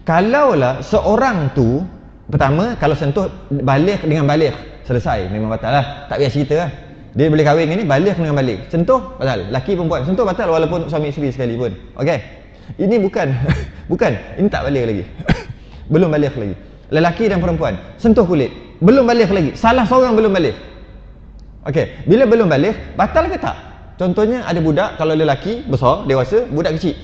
Kalaulah seorang tu, pertama, kalau sentuh baligh dengan baligh, selesai, memang batal lah, tak payah cerita lah. Dia boleh kahwin dengan ni, baligh dengan baligh, sentuh batal. Laki perempuan sentuh batal walaupun suami isteri sekalipun. Okey, ini bukan ini tak baligh lagi. Belum baligh lagi. Lelaki dan perempuan sentuh kulit, belum baligh lagi, salah seorang belum baligh. Okey, bila belum baligh, batal ke tak? Contohnya ada budak, kalau lelaki besar, dewasa, budak kecil,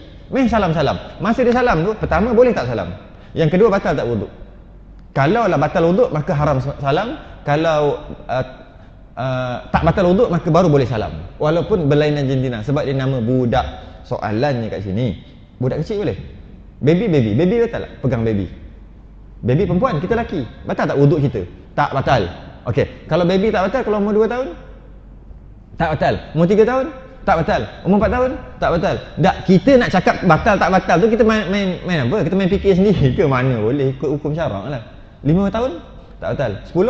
salam-salam. Masa dia salam tu, pertama boleh tak salam? Yang kedua, batal tak wuduk? Kalau lah batal wuduk, maka haram salam. Kalau tak batal wuduk, maka baru boleh salam. Walaupun berlainan jantina, sebab dia nama budak. Soalannya kat sini, budak kecil boleh? Baby batal tak? Pegang baby perempuan, kita lelaki, batal tak wuduk kita? Tak batal. Okey, kalau baby tak batal, kalau umur 2 tahun? Tak batal. Umur 3 tahun? Tak batal. Umur 4 tahun? Tak batal. Tak, kita nak cakap batal tak batal tu, kita main apa? Kita main fikir sendiri ke? Mana boleh, ikut hukum syarak lah. 5 tahun? Tak batal. 10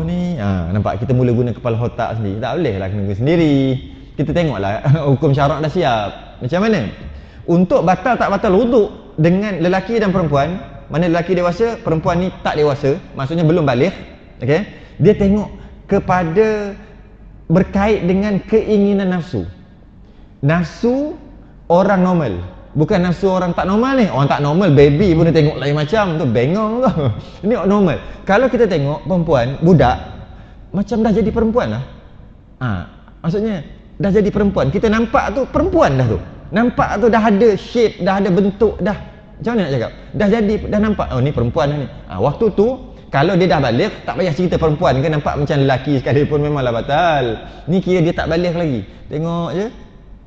ni, nampak kita mula guna kepala otak sendiri. Tak boleh lah, kena guna sendiri. Kita tengoklah hukum syarak dah siap. Macam mana? Untuk batal tak batal wuduk dengan lelaki dan perempuan, mana lelaki dewasa, perempuan ni tak dewasa, maksudnya belum baligh, okey? Dia tengok kepada berkait dengan keinginan nafsu. Nafsu orang normal, bukan nafsu orang tak normal ni. Orang tak normal, baby pun dia tengok lain macam tu, bengong tu. Ini normal. Kalau kita tengok perempuan, budak, macam dah jadi perempuan lah. Maksudnya dah jadi perempuan. Kita nampak tu perempuan dah tu. Nampak tu dah ada shape, dah ada bentuk, dah macam mana nak cakap? Dah nampak, oh ni perempuan dah ni. Waktu tu kalau dia dah baligh, tak payah cerita perempuan ke, nampak macam lelaki sekalipun memanglah batal. Ni kira dia tak baligh lagi. Tengok je.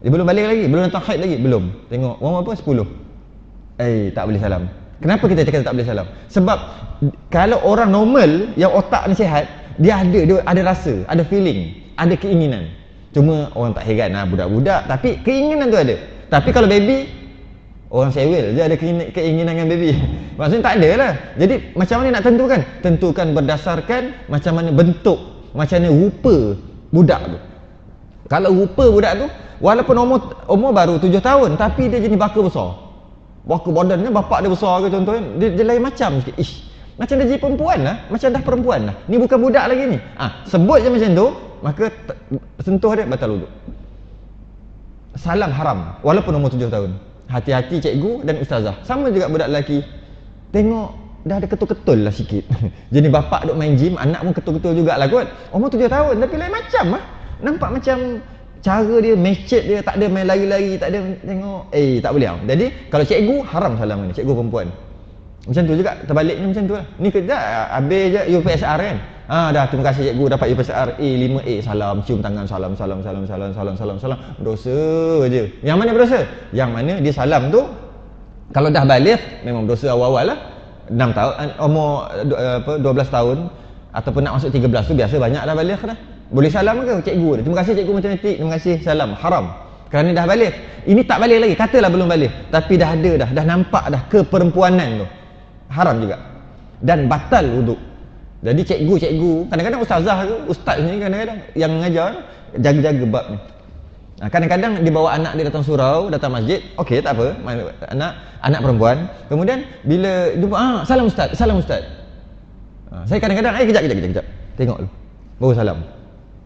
Dia belum baligh lagi, belum datang haid lagi, belum. Tengok, umur apa? 10. Tak boleh salam. Kenapa kita cakap tak boleh salam? Sebab kalau orang normal yang otak ni sihat, dia ada rasa, ada feeling, ada keinginan. Cuma orang tak heran budak-budak, tapi keinginan tu ada. Tapi kalau baby, orang sewel je ada keinginan dengan baby. Maksudnya tak ada lah. Jadi macam mana nak tentukan? Tentukan berdasarkan macam mana bentuk, macam mana rupa budak tu. Kalau rupa budak tu, walaupun umur baru 7 tahun, tapi dia jenis baka besar. Baka badannya bapak dia besar ke contohnya, dia lain macam sikit. Macam dia jadi perempuan lah, macam dah perempuan lah. Ni bukan budak lagi ni. Sebut je macam tu, maka sentuh dia batal wuduk. Salam haram walaupun umur 7 tahun. Hati-hati cikgu dan ustazah. Sama juga budak lelaki. Tengok dah ada ketul-ketul lah sikit. Jadi bapak duk main gym, anak pun ketul-ketul jugalah kot. Umur 7 tahun tapi lain macam lah. Nampak macam cara dia, mecet dia, tak ada main lari-lari, tak ada tengok. Tak boleh. Jadi kalau cikgu haram salam ni, cikgu perempuan. Macam tu juga, terbaliknya macam tu lah. Ni kejap habis je UPSR kan. Dah terima kasih cikgu dapat UPSR A5A, salam, cium tangan, salam. Berdosa je. Yang mana berdosa? Yang mana dia salam tu kalau dah baligh memang berdosa awal-awal lah. 6 tahun, umur 12 tahun ataupun nak masuk 13 tu biasa banyak dah baligh dah. Boleh salam ke cikgu dia? Terima kasih cikgu matematik, terima kasih, salam. Haram. Kerana dah baligh. Ini tak baligh lagi, katalah belum baligh, tapi dah ada dah nampak dah keperempuanan tu. Haram juga. Dan batal wuduk. Jadi cikgu, kadang-kadang ustazah ke, ustaz ni kadang-kadang yang mengajar jaga-jaga bab ni. Kadang-kadang dia bawa anak dia datang surau, datang masjid, okey tak apa, anak perempuan. Kemudian bila jumpa, salam ustaz. Saya kadang-kadang, kejap. Tengok dulu. Baru salam.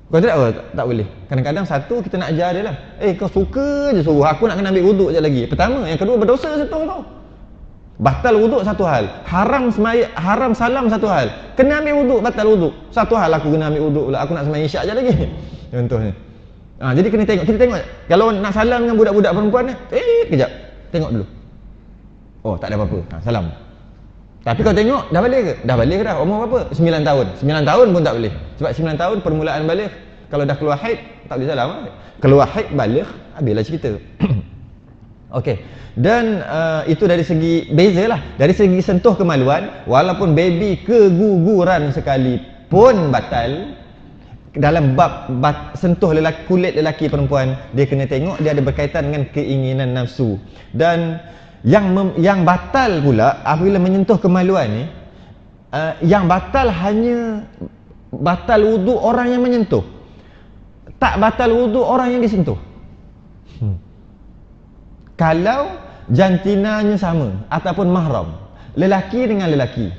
Kau tak boleh. Kadang-kadang satu kita nak ajar dia lah. Kau suka je suruh aku nak kena ambil wuduk je lagi. Pertama, yang kedua berdosa sentuh kau. Batal wuduk satu hal, haram salam satu hal. Kena ambil wuduk, batal wuduk. Satu hal aku kena ambil wuduk pula. Aku nak sembahyang isyak je lagi. Contohnya. Jadi kena tengok. Kita tengok. Kalau nak salam dengan budak-budak perempuan ni, kejap. Tengok dulu. Oh, tak ada apa-apa. Salam. Tapi kau tengok, dah balik ke? Dah balik ke dah? Umur berapa? 9 tahun. 9 tahun pun tak boleh. Sebab 9 tahun permulaan balik. Kalau dah keluar haid, tak boleh salam. Keluar haid, balik, habislah cerita. Okey. Dan itu dari segi bezalah. Dari segi sentuh kemaluan, walaupun baby keguguran sekalipun batal, dalam bab sentuh kulit lelaki perempuan, dia kena tengok dia ada berkaitan dengan keinginan nafsu. Dan yang batal pula apabila menyentuh kemaluan ni, yang batal hanya batal wuduk orang yang menyentuh, tak batal wuduk orang yang disentuh. Kalau jantinanya sama ataupun mahram, lelaki dengan lelaki,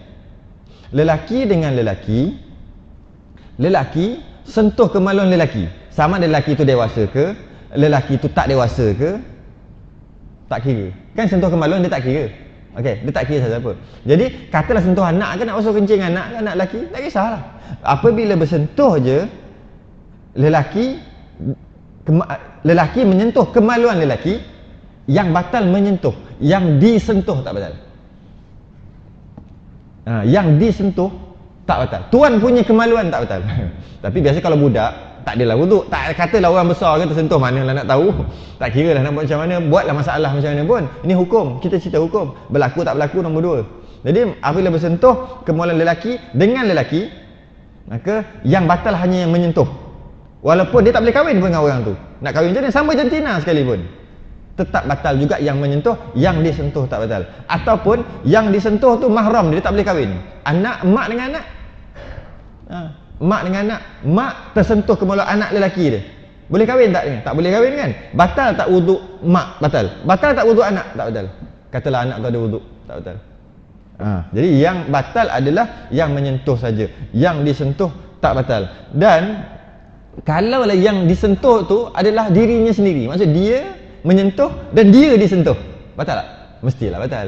lelaki sentuh kemaluan lelaki, sama ada lelaki itu dewasa ke, lelaki itu tak dewasa ke, tak kira. Kan sentuh kemaluan dia tak kira. Okey, dia tak kira siapa. Jadi katalah sentuh anak ke, nak basuh kencing anak ke, anak lelaki, tak kisahlah. Apabila bersentuh je lelaki menyentuh kemaluan lelaki, yang batal menyentuh, yang disentuh tak batal. Yang disentuh tak batal. Tuan punya kemaluan tak batal. Tapi biasa kalau budak, tak adalah wuduk. Tak katalah orang besar ke tersentuh, manalah nak tahu. Tak kira lah nak buat macam mana, buatlah masalah macam mana pun. Ini hukum, kita cerita hukum. Berlaku tak berlaku nombor 2. Jadi apabila bersentuh kemaluan lelaki dengan lelaki, maka yang batal hanya yang menyentuh. Walaupun dia tak boleh kahwin pun dengan orang tu. Nak kahwin macam ni, sama jantina sekalipun, tetap batal juga yang menyentuh, yang disentuh tak batal. Ataupun yang disentuh tu mahram dia tak boleh kahwin. Mak dengan anak. Mak dengan anak, mak tersentuh kemaluan anak lelaki dia. Boleh kahwin tak dengan? Tak boleh kahwin kan? Batal tak wuduk mak? Batal. Batal tak wuduk anak? Tak batal. Katalah anak tu ada wuduk, tak batal. Jadi yang batal adalah yang menyentuh saja. Yang disentuh tak batal. Dan kalaulah yang disentuh tu adalah dirinya sendiri, maksud dia menyentuh dan dia disentuh, batal tak? Mestilah batal.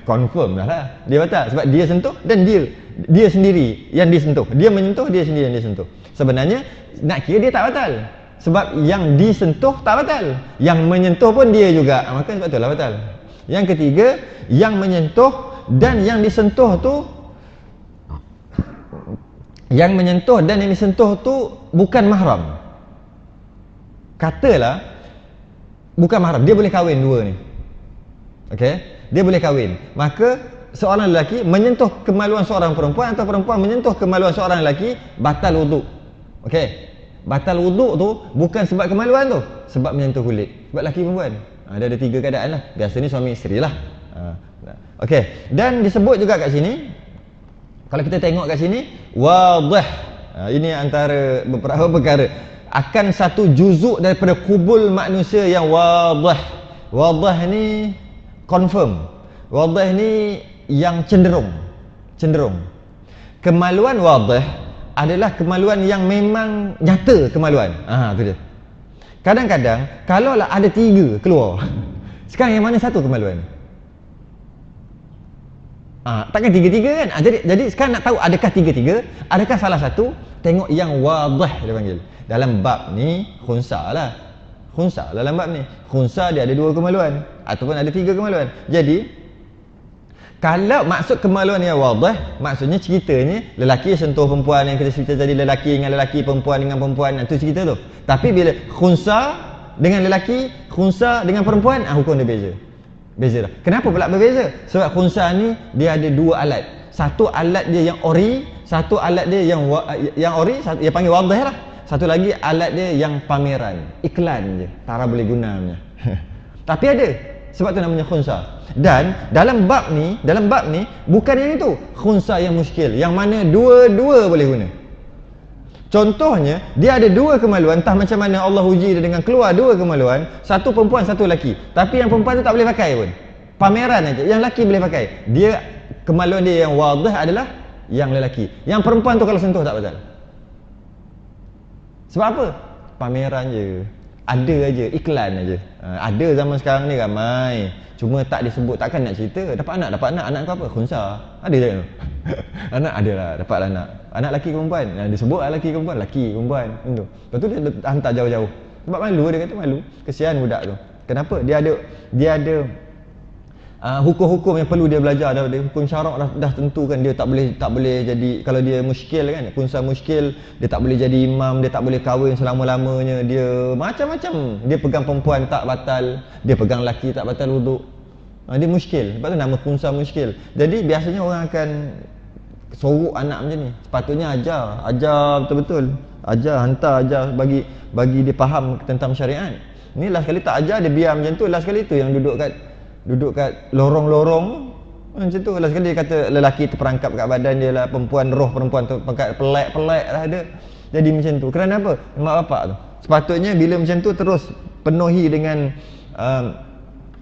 Confirm dah lah dia batal, sebab dia sentuh dan dia sendiri yang disentuh. Dia menyentuh, dia sendiri yang disentuh. Sebenarnya nak kira dia tak batal, sebab yang disentuh tak batal, yang menyentuh pun dia juga, maka sebab itulah batal. Yang ketiga, yang menyentuh dan yang disentuh tu, yang menyentuh dan yang disentuh tu bukan mahram. Katalah bukan mahram, dia boleh kahwin dua ni. Okey, dia boleh kahwin. Maka seorang lelaki menyentuh kemaluan seorang perempuan, atau perempuan menyentuh kemaluan seorang lelaki, batal wuduk. Okey, batal wuduk tu bukan sebab kemaluan tu, sebab menyentuh kulit. Sebab lelaki perempuan, dia ada 3 keadaan lah. Biasa ni suami isteri lah. Okey, dan disebut juga kat sini, kalau kita tengok kat sini, wadih. Ini antara beberapa perkara. Akan satu juzuk daripada kubul manusia yang wadih. Wadih ni confirm. Wadih ni yang cenderung. Kemaluan wadih adalah kemaluan yang memang nyata kemaluan. Tu dia. Kadang-kadang kalaulah ada 3 keluar, sekarang yang mana satu kemaluan? Takkan 3-3 kan? Jadi sekarang nak tahu adakah 3-3, adakah salah satu, tengok yang wadih dia panggil. Dalam bab ni khunsa lah. Khunsa dalam bab ni. Khunsa dia ada 2 kemaluan ataupun ada 3 kemaluan. Jadi kalau maksud kemaluan yang wadih, maksudnya ceritanya lelaki sentuh perempuan, yang kita cerita tadi, lelaki dengan lelaki, perempuan dengan perempuan, itu cerita tu. Tapi bila khunsa dengan lelaki, khunsa dengan perempuan, hukum dia beza. Beza dah. Kenapa pula berbeza? Sebab khunsa ni dia ada 2 alat. Satu alat dia yang ori, satu alat dia yang ori, dia panggil wadih lah. Satu lagi alat dia yang pameran, iklan je, tara boleh guna punya. Tapi ada Sebab tu namanya khunsa. Dan dalam bab ni bukan yang itu khunsa yang muskil, yang mana dua-dua boleh guna. Contohnya, dia ada dua kemaluan, entah macam mana Allah uji dia dengan keluar dua kemaluan, satu perempuan, satu lelaki. Tapi yang perempuan tu tak boleh pakai pun. Pameran aja. Yang lelaki boleh pakai. Dia kemaluan dia yang wadih adalah yang lelaki. Yang perempuan tu kalau sentuh tak batal. Sebab apa? Pameran je. Ada aja, iklan aja. Ada zaman sekarang ni ramai. Cuma tak disebut, takkan nak cerita. Dapat anak kau apa? Khunsa. Ada je. Anak ada lah, dapatlah anak. Anak lelaki ke perempuan? Disebut lah lelaki ke perempuan, lelaki ke perempuan. Itu. Lepas tu dia hantar jauh-jauh. Sebab malu, dia kata malu. Kesian budak tu. Kenapa? Dia ada hukum-hukum yang perlu dia belajar. Hukum syarak dah tentukan dia tak boleh jadi, kalau dia muskil kan, khunsa muskil, dia tak boleh jadi imam, dia tak boleh kahwin selama-lamanya, dia macam-macam. Dia pegang perempuan tak batal, dia pegang lelaki tak batal wuduk. Dia muskil. Sebab tu nama khunsa muskil. Jadi biasanya orang akan sorok anak macam ni. Sepatutnya ajar betul-betul. Hantar bagi dia faham tentang syariat. Ni last kali tak ajar, dia biar macam tu. Last kali tu yang duduk kat lorong-lorong macam tu. Last kali dia kata lelaki terperangkap kat badan dia lah, perempuan tu pelak lah dia. Jadi macam tu. Kerana apa? Mak bapak tu sepatutnya bila macam tu terus penuhi dengan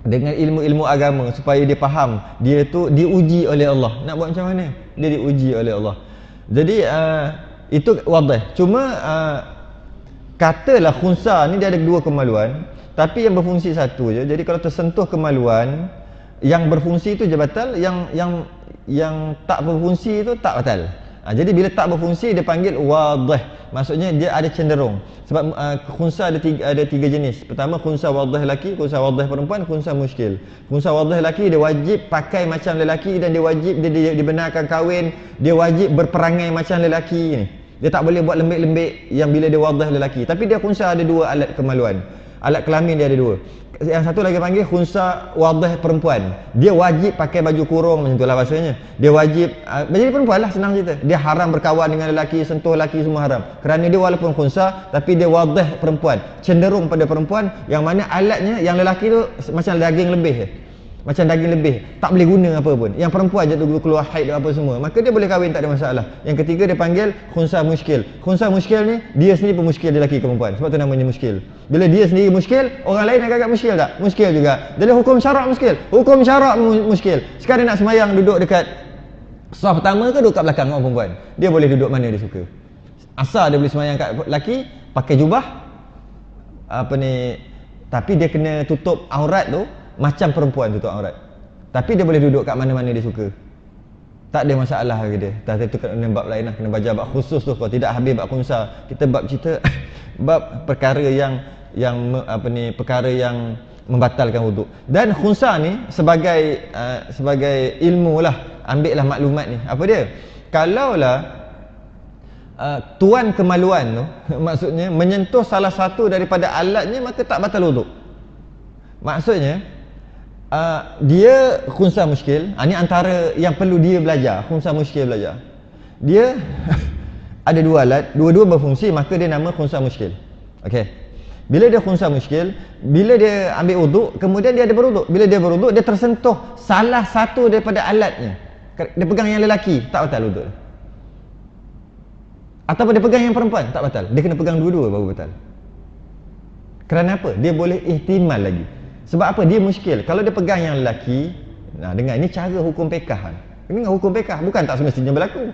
ilmu-ilmu agama supaya dia faham dia tu diuji oleh Allah. Nak buat macam mana? Dia diuji oleh Allah. Jadi itu wadih. Cuma katalah khunsa ni dia ada dua kemaluan, tapi yang berfungsi satu je. Jadi kalau tersentuh kemaluan, yang berfungsi itu je batal, yang tak berfungsi itu tak batal. Jadi bila tak berfungsi dia panggil wadih. Maksudnya dia ada cenderung. Sebab khunsa ada tiga jenis. Pertama khunsa wadih lelaki, khunsa wadih perempuan, khunsa muskil. Khunsa wadih lelaki dia wajib pakai macam lelaki, dan dia wajib dia dibenarkan kahwin, dia wajib berperangai macam lelaki ni. Dia tak boleh buat lembik-lembik yang bila dia wadih lelaki. Tapi dia khunsa ada dua alat kemaluan. Alat kelamin dia ada dua. Yang satu lagi panggil khunsa wadih perempuan. Dia wajib pakai baju kurung, macam itulah bahasanya. Dia wajib jadi perempuan lah, senang cerita. Dia haram berkawan dengan lelaki, sentuh lelaki semua haram. Kerana dia walaupun khunsa tapi dia wadih perempuan, cenderung pada perempuan, yang mana alatnya yang lelaki tu macam daging lebih. Macam daging lebih, tak boleh guna apa pun. Yang perempuan je tu keluar haid apa semua, maka dia boleh kahwin, tak ada masalah. Yang ketiga dia panggil khunsa muskil. Khunsa muskil ni dia sendiri pun muskil, dia lelaki ke perempuan. Sebab tu namanya muskil. Bila dia sendiri muskil, orang lain agak muskil tak? Muskil juga. Jadi hukum syarak muskil. Hukum syarak muskil. Sekarang nak semayang duduk dekat saf pertama ke duduk kat belakang orang perempuan? Dia boleh duduk mana dia suka. Asal dia boleh semayang kat lelaki, pakai jubah tapi dia kena tutup aurat tu macam perempuan tutup aurat. Tapi dia boleh duduk kat mana-mana dia suka. Tak ada masalah bagi dia. Tapi itu kena bab lain lah, kena baca bab khusus tu. Kalau tidak habis bab khunsa. Kita bab cerita bab perkara yang perkara yang membatalkan wuduk. Dan khunsa ni sebagai ilmu lah, ambil lah maklumat ni. Apa dia? Kalaulah tuan kemaluan tu maksudnya menyentuh salah satu daripada alatnya, maka tak batal wuduk. Maksudnya dia khunsa muskil. Ni antara yang perlu dia belajar, khunsa muskil belajar. Dia ada dua alat, dua-dua berfungsi, maka dia nama khunsa muskil. Okey. Bila dia khunsa muskil, bila dia ambil wuduk, kemudian dia ada berwuduk. Bila dia berwuduk, dia tersentuh salah satu daripada alatnya. Dia pegang yang lelaki, tak batal wuduk. Ataupun dia pegang yang perempuan, tak batal. Dia kena pegang dua-dua baru batal. Kerana apa? Dia boleh ihtimal lagi. Sebab apa? Dia muskil. Kalau dia pegang yang lelaki, dengar, ini cara hukum pekah. Ini hukum pekah, bukan tak semestinya berlaku.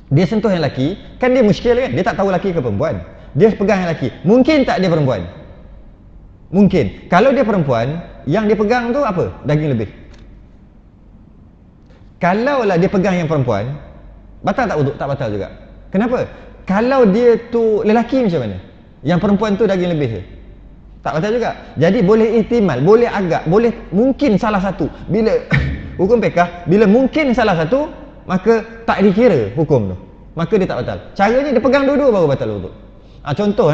Dia sentuh yang lelaki, kan dia muskil kan? Dia tak tahu lelaki ke perempuan. Dia pegang yang lelaki. Mungkin tak dia perempuan? Mungkin. Kalau dia perempuan, yang dia pegang tu apa? Daging lebih. Kalaulah dia pegang yang perempuan, batal tak wuduk? Tak batal juga. Kenapa? Kalau dia tu lelaki macam mana? Yang perempuan tu daging lebih je, tak batal juga. Jadi boleh ihtimal, boleh agak, boleh mungkin salah satu. Bila hukum pekah, bila mungkin salah satu, maka tak dikira hukum tu, maka dia tak batal. Caranya dia pegang dua-dua baru batal wuduk. Contoh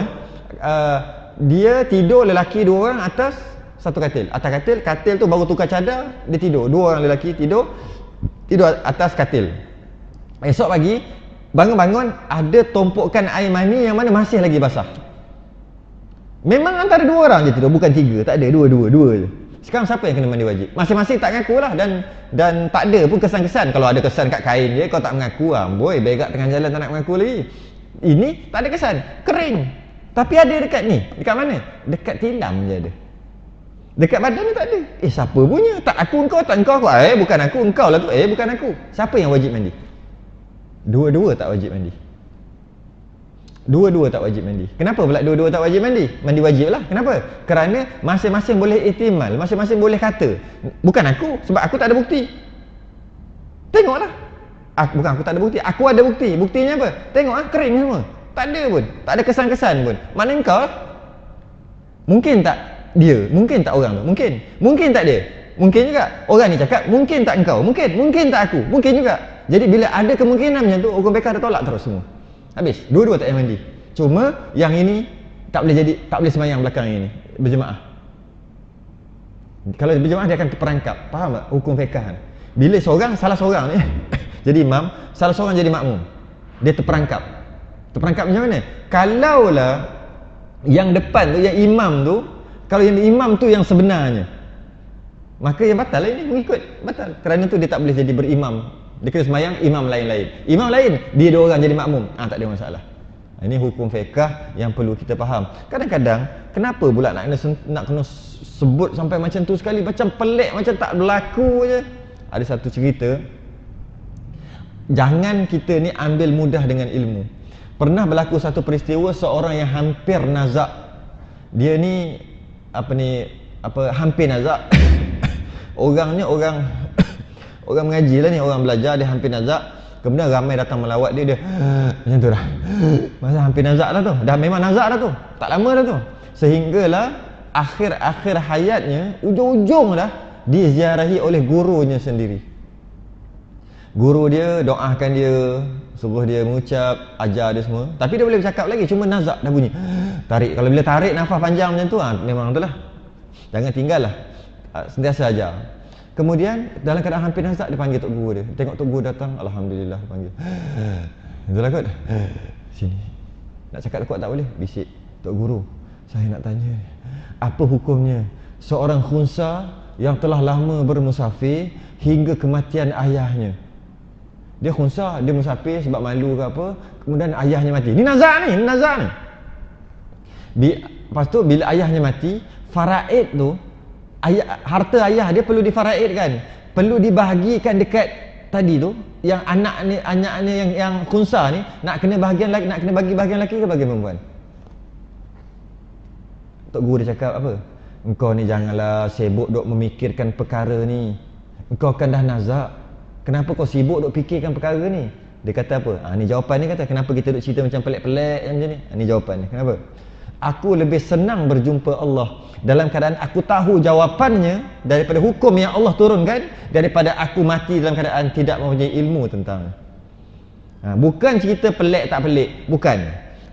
dia tidur lelaki dua orang atas satu katil. Atas katil tu baru tukar cadar, dia tidur. Dua orang lelaki tidur atas katil. Esok pagi bangun-bangun ada tumpukan air mani yang mana masih lagi basah. Memang antara dua orang je tidur, bukan tiga, tak ada, dua je. Sekarang siapa yang kena mandi wajib? Masing-masing tak mengaku lah, dan tak ada pun kesan-kesan. Kalau ada kesan kat kain je, kau tak mengaku lah, boy, berak tengah jalan tak nak mengaku lagi. Ini tak ada kesan, kering. Tapi ada dekat ni, dekat mana? Dekat tilam je ada. Dekat badan ni tak ada. Siapa punya? Tak aku engkau, tak engkau aku. Bukan aku, engkau lah tu. Bukan aku. Siapa yang wajib mandi? Dua-dua tak wajib mandi. Dua-dua tak wajib mandi. Kenapa pula dua-dua tak wajib mandi? Mandi wajib lah. Kenapa? Kerana masing-masing boleh ihtimal, masing-masing boleh kata. Bukan aku, sebab aku tak ada bukti. Tengoklah. Bukan aku tak ada bukti, aku ada bukti. Buktinya apa? Tengok kering semua. Tak ada pun. Tak ada kesan-kesan pun. Mana engkau? Mungkin tak dia? Mungkin tak orang tu? Mungkin. Mungkin tak dia? Mungkin juga. Orang ni cakap, mungkin tak engkau? Mungkin tak aku? Mungkin juga. Jadi bila ada kemungkinan macam tu, hukum fiqh dah tolak terus semua. Habis, dua-dua tak payah mandi. Cuma yang ini tak boleh sembahyang belakang yang ini, berjemaah. Kalau berjemaah dia akan terperangkap. Faham tak hukum fiqh kan? Bila salah seorang ni jadi imam, salah seorang jadi makmum, dia terperangkap. Terperangkap macam mana? Kalaulah yang depan tu, yang imam tu, kalau yang imam tu yang sebenarnya, maka yang batal ini mengikut, batal. Kerana tu dia tak boleh jadi berimam. Dia kena sembahyang imam lain-lain. Imam lain, dia dua orang jadi makmum. Tak ada masalah. Ini hukum fiqh yang perlu kita faham. Kadang-kadang, kenapa pula nak kena sebut sampai macam tu sekali? Macam pelik, macam tak berlaku je. Ada satu cerita. Jangan kita ni ambil mudah dengan ilmu. Pernah berlaku satu peristiwa seorang yang hampir nazak. Dia ni hampir nazak. Orangnya orang mengaji lah ni, orang belajar, dia hampir nazak. Kemudian ramai datang melawat dia macam tu dah. Masa hampir nazak dah tu. Dah memang nazak dah tu. Tak lama dah tu. Sehinggalah akhir hayatnya, ujung-ujung dah diziarahi oleh gurunya sendiri. Guru dia doakan dia, suruh dia mengucap, ajar dia semua. Tapi dia boleh bercakap lagi, cuma nazak dah bunyi. Tarik. Kalau bila tarik nafas panjang macam tu, memang tu lah. Jangan tinggal lah. Sentiasa ajar. Kemudian dalam keadaan hampir nazak, dia panggil tok guru dia. Tengok tok guru datang, alhamdulillah dia panggil. Itulah kot. Sini. Nak cakap kuat tak boleh. Bisik. Tok guru, saya nak tanya, apa hukumnya seorang khunsa yang telah lama bermusafir hingga kematian ayahnya? Dia khunsa, dia musafir sebab malu ke apa, kemudian ayahnya mati. Ni nazak ni. Lepas tu bila ayahnya mati, faraid tu, harta ayah dia perlu difaraidkan, perlu dibahagikan dekat tadi tu, yang anaknya yang khunsa ni nak kena bahagian lelaki, nak kena bagi bahagian lelaki ke bahagian perempuan? Tok guru dia cakap apa? Engkau ni janganlah sibuk duk memikirkan perkara ni. Engkau kan dah nazak. Kenapa kau sibuk duk fikirkan perkara ni? Dia kata apa? Ni jawapan dia kata, kenapa kita duk cerita macam pelik-pelik macam ni? Ni jawapan dia. Kenapa? Aku lebih senang berjumpa Allah dalam keadaan aku tahu jawapannya daripada hukum yang Allah turunkan, daripada aku mati dalam keadaan tidak mempunyai ilmu tentang. Bukan cerita pelik tak pelik, bukan.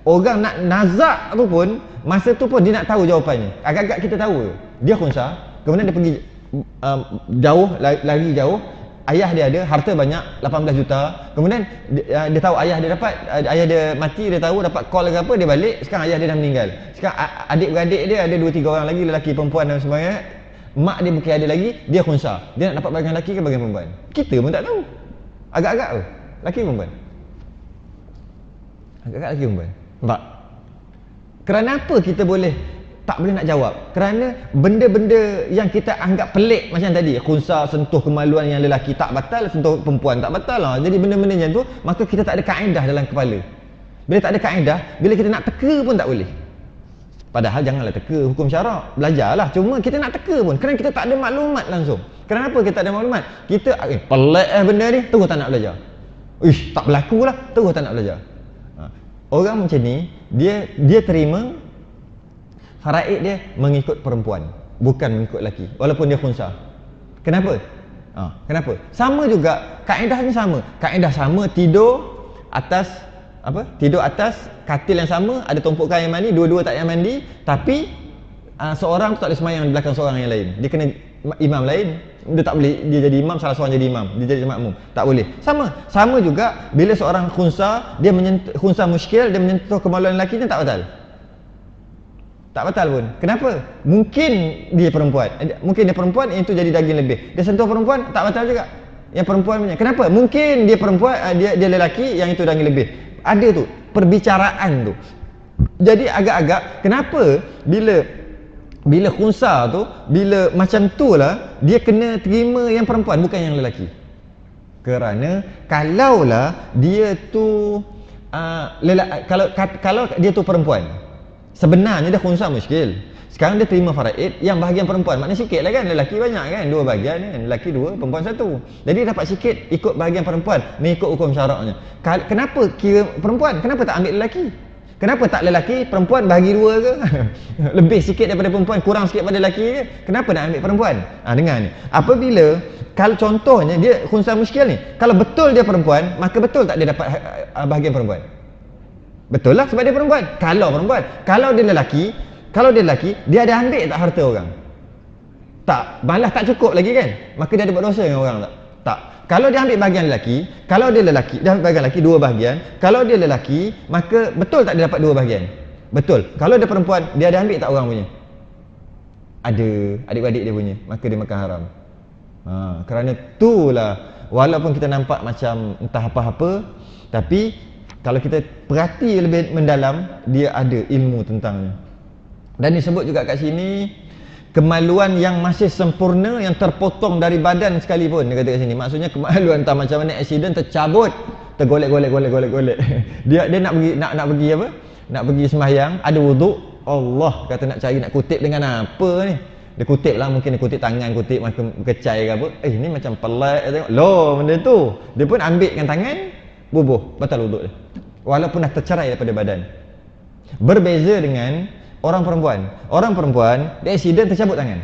Orang nak nazak tu pun, masa tu pun dia nak tahu jawapannya. Agak-agak kita tahu. Dia khunsa, kemudian dia pergi jauh, lari jauh. Ayah dia ada harta banyak, 18 juta. Kemudian dia tahu ayah dia mati, dia tahu dapat call ke apa, dia balik. Sekarang ayah dia dah meninggal. Sekarang adik-beradik dia ada 2-3 orang lagi, lelaki perempuan dan sebagainya. Mak dia mungkin ada lagi, dia khunsa. Dia nak dapat bahagian lelaki ke bahagian perempuan? Kita pun tak tahu. Agak-agak tu, lelaki perempuan. Agak-agak lelaki perempuan. Nampak? Kerana apa kita tak boleh nak jawab? Kerana benda-benda yang kita anggap pelik macam tadi, khunsa sentuh kemaluan yang lelaki tak batal, sentuh perempuan tak batal lah. Jadi benda-benda macam tu, maka kita tak ada kaedah dalam kepala. Bila tak ada kaedah, bila kita nak teka pun tak boleh. Padahal janganlah teka hukum syarak, belajarlah. Cuma kita nak teka pun kerana kita tak ada maklumat langsung. Kenapa kita tak ada maklumat? Kita pelik benda ni, terus tak nak belajar. Tak berlaku lah, terus tak nak belajar. Orang macam ni, dia terima faraid dia mengikut perempuan, bukan mengikut lelaki, walaupun dia khunsa. Kenapa? Kenapa? Sama juga, kaedahnya sama. Kaedah sama, tidur atas katil yang sama, ada tumpukan yang mandi, dua-dua tak payah mandi, tapi seorang tu tak boleh sembahyang di belakang seorang yang lain. Dia kena imam lain. Dia tak boleh dia jadi imam, salah seorang jadi imam, dia jadi makmum. Tak boleh. Sama juga bila seorang khunsa, dia menyentuh khunsa muskil, dia menyentuh kemaluan lelaki, dia tak batal. Tak batal pun. Kenapa? Mungkin dia perempuan. Mungkin dia perempuan, itu jadi daging lebih. Dia sentuh perempuan, tak batal juga. Yang perempuan punya. Kenapa? Mungkin dia perempuan, dia lelaki, yang itu daging lebih. Ada tu perbicaraan tu. Jadi agak-agak kenapa bila khunsa tu, bila macam tu lah, dia kena terima yang perempuan, bukan yang lelaki. Kerana kalaulah dia tu kalau dia tu perempuan, sebenarnya dia khunsa muskil. Sekarang dia terima faraid yang bahagian perempuan, maknanya sikit lah kan. Lelaki banyak kan, 2 bahagian kan, lelaki 2, perempuan 1. Jadi dapat sikit ikut bahagian perempuan, mengikut hukum syaraknya. Kenapa kira perempuan? Kenapa tak ambil lelaki? Kenapa tak lelaki, perempuan bahagi 2 ke? Lebih sikit daripada perempuan, kurang sikit pada lelaki ke? Kenapa nak ambil perempuan? Dengar ni. Apabila, kalau contohnya dia khunsa muskil ni, kalau betul dia perempuan, maka betul tak dia dapat bahagian perempuan? Betul lah sebab dia perempuan. Kalau perempuan, kalau dia lelaki, dia ada ambil tak harta orang? Tak, malah tak cukup lagi kan? Maka dia ada buat dosa dengan orang tak? Tak. Kalau dia ambil bahagian lelaki, kalau dia lelaki, dia ambil bahagian lelaki 2 bahagian. Kalau dia lelaki, maka betul tak dia dapat 2 bahagian? Betul. Kalau dia perempuan, dia ada ambil tak orang punya? Ada, adik-adik dia punya, maka dia makan haram. Kerana itulah, walaupun kita nampak macam entah apa-apa, tapi kalau kita perhati lebih mendalam, dia ada ilmu tentangnya. Dan disebut juga kat sini, kemaluan yang masih sempurna, yang terpotong dari badan sekalipun, dia kata kat sini. Maksudnya kemaluan entah macam mana, aksiden tercabut, tergolek. Dia nak pergi apa? Nak pergi sembahyang, ada wuduk, Allah kata nak cari, nak kutip dengan apa ni? Dia kutip lah, mungkin dia kutip tangan, kutip macam kecai ke apa. Ni macam pelat, tengok. Loh, benda tu. Dia pun ambil dengan tangan, bubuh, batal wuduk dia. Walaupun dah tercerai daripada badan. Berbeza dengan orang perempuan. Orang perempuan, dia aksiden tercabut tangan.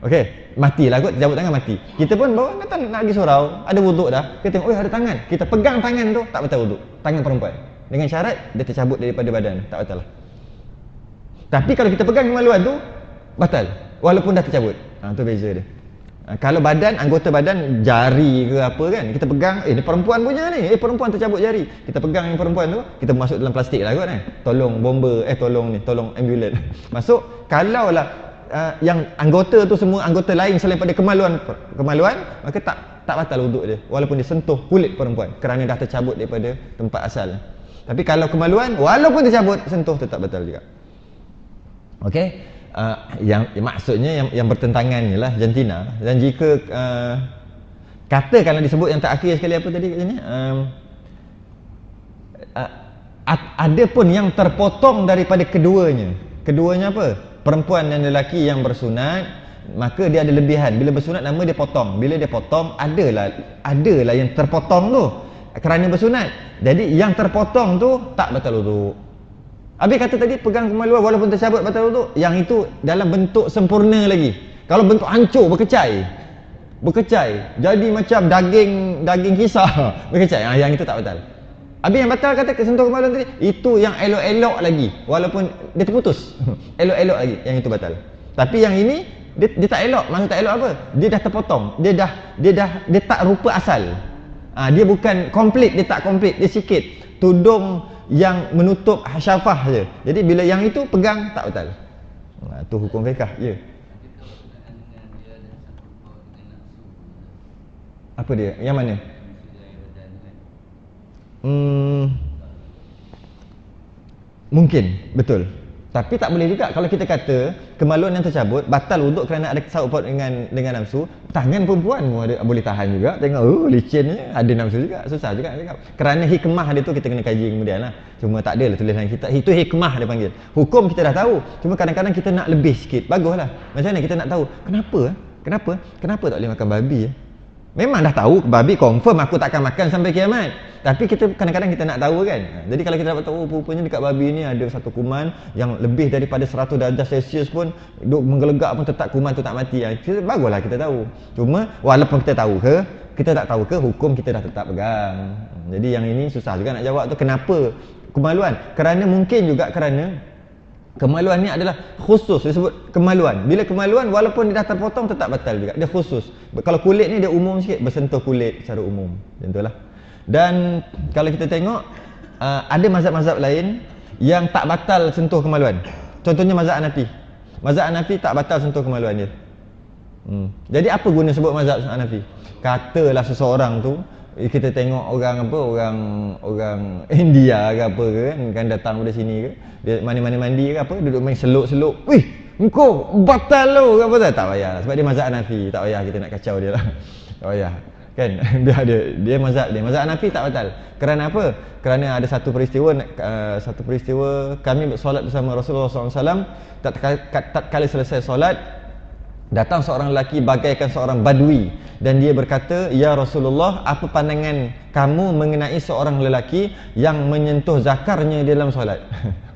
Okey, matilah kot, tercabut tangan mati. Kita pun bawa kata nak pergi surau, ada wuduk dah. Kita tengok, ada tangan. Kita pegang tangan tu, tak batal wuduk. Tangan perempuan. Dengan syarat dia tercabut daripada badan, tak batal lah. Tapi kalau kita pegang kemaluan tu, batal. Walaupun dah tercabut. Tu beza dia. Kalau badan, anggota badan, jari ke apa kan, kita pegang, ni perempuan punya ni, perempuan tercabut jari, kita pegang yang perempuan tu, kita masuk dalam plastik lah kot kan, tolong bomba, tolong ambulan masuk. Kalau lah yang anggota tu semua anggota lain selain pada kemaluan, maka tak batal wuduk dia, walaupun dia sentuh kulit perempuan, kerana dah tercabut daripada tempat asal. Tapi kalau kemaluan, walaupun tercabut, sentuh tetap batal juga. Okey. Yang maksudnya yang bertentangan ni lah jantina. Dan jika katakanlah disebut yang terakhir sekali apa tadi kat sini, ada pun yang terpotong daripada keduanya apa? Perempuan dan lelaki yang bersunat, maka dia ada lebihan. Bila bersunat nama dia potong. Bila dia potong, adalah yang terpotong tu kerana bersunat. Jadi yang terpotong tu tak batal wuduk. Habis kata tadi pegang kemaluan walaupun tercabut batal wuduk, yang itu dalam bentuk sempurna lagi. Kalau bentuk hancur, berkecai, jadi macam daging kisar, berkecai, yang itu tak batal. Habis yang batal kata sentuh kemaluan tadi, itu yang elok-elok lagi, walaupun dia terputus, elok-elok lagi, yang itu batal. Tapi yang ini dia tak elok. Maksud tak elok apa? Dia dah terpotong, dia tak rupa asal. Dia bukan komplit, dia tak komplit, dia sikit. Tudung yang menutup syafah je. Jadi bila yang itu pegang tak batal. Tu hukum fiqh je. Apa dia? Yang mana? Mungkin, betul. Tapi tak boleh juga kalau kita kata kemaluan yang tercabut batal wuduk kerana ada sangkut paut dengan nafsu. Tangan perempuan pun boleh tahan juga. Tengok, licinnya ada nafsu juga. Susah juga nak cakap. Kerana hikmah dia tu kita kena kaji kemudian lah. Cuma tak ada lah tulisan kita. Itu hikmah dia panggil. Hukum kita dah tahu. Cuma kadang-kadang kita nak lebih sikit. Baguslah. Macam mana kita nak tahu? Kenapa tak boleh makan babi? Memang dah tahu babi confirm aku takkan makan sampai kiamat. Tapi kita kadang-kadang kita nak tahu kan. Jadi kalau kita dapat tahu rupanya dekat babi ni ada satu kuman yang lebih daripada 100 darjah Celsius pun duk menggelegak pun tetap kuman tu tak mati. Baguslah kita tahu. Cuma walaupun kita tahu ke, kita tak tahu ke, hukum kita dah tetap pegang. Jadi yang ini susah juga nak jawab tu kenapa kemaluan. Kerana mungkin juga kerana kemaluan ni adalah khusus, disebut kemaluan. Bila kemaluan walaupun dia dah terpotong tetap batal juga. Dia khusus. Kalau kulit ni dia umum sikit, bersentuh kulit secara umum. Macam itulah. Dan kalau kita tengok ada mazhab-mazhab lain yang tak batal sentuh kemaluan. Contohnya mazhab Hanafi. Mazhab Hanafi tak batal sentuh kemaluan dia. Jadi apa guna sebut mazhab Hanafi? Katalah seseorang tu, kita tengok orang apa, orang India ke apa ke kan datang dari sini ke, dia mandi ke apa, duduk main seluk-seluk. Wih, engkau batal lo ke apa tak payah. Sebab dia mazhab Hanafi, tak payah kita nak kacau dia lah. Tak payah. Kan dia mazhab Hanafi tak batal. Kerana apa? Kerana ada satu peristiwa kami solat bersama Rasulullah SAW. Tak kali selesai solat, datang seorang lelaki bagaikan seorang badui dan dia berkata, "Ya Rasulullah, apa pandangan kamu mengenai seorang lelaki yang menyentuh zakarnya di dalam solat?"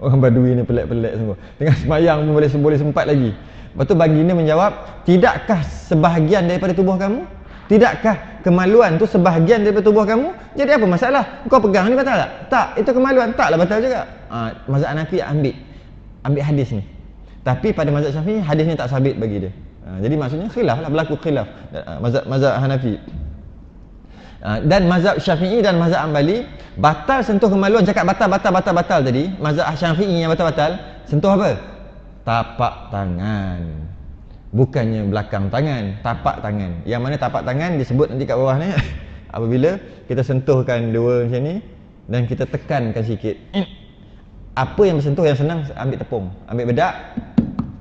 Orang badui ni pelik-pelik sungguh. Tengah sembahyang pun boleh sempat lagi. Lepas tu baginda menjawab, "Tidakkah sebahagian daripada tubuh kamu? Tidakkah kemaluan tu sebahagian daripada tubuh kamu? Jadi apa masalah? Kau pegang ni batal tak? Tak, itu kemaluan. Taklah batal juga." Mazhab Hanafi ambil hadis ni. Tapi pada mazhab Syafi'i hadis ni tak sabit bagi dia. Jadi maksudnya khilaf lah, berlaku khilaf mazhab Hanafi. Dan mazhab Syafi'i dan mazhab Hanbali batal sentuh kemaluan. Cakap batal tadi. Mazhab Syafi'i yang batal sentuh apa? Tapak tangan. Bukannya belakang tangan, tapak tangan. Yang mana tapak tangan disebut nanti kat bawah ni. Apabila kita sentuhkan dua macam ni dan kita tekankan sikit. Apa yang bersentuh yang senang, ambil tepung, ambil bedak.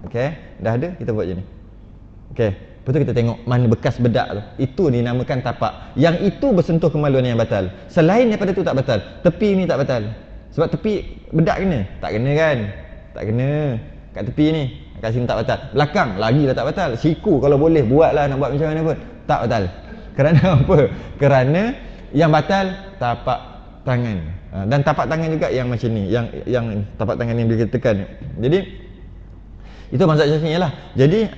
Okey, dah ada, kita buat je ni. Okey, lepas tu kita tengok mana bekas bedak tu. Itu dinamakan tapak. Yang itu bersentuh kemaluan yang batal. Selain daripada tu tak batal. Tepi ni tak batal. Sebab tepi bedak kena? Tak kena kan? Tak kena. Kat tepi ni, kat sini tak batal. Belakang lagi dah tak batal. Siku kalau boleh buatlah, nak buat macam mana pun tak batal. Kerana apa? Kerana yang batal tapak tangan. Dan tapak tangan juga yang macam ni, yang tapak tangan yang bila kita tekan. Jadi itu mazhab Syafi'i lah. Jadi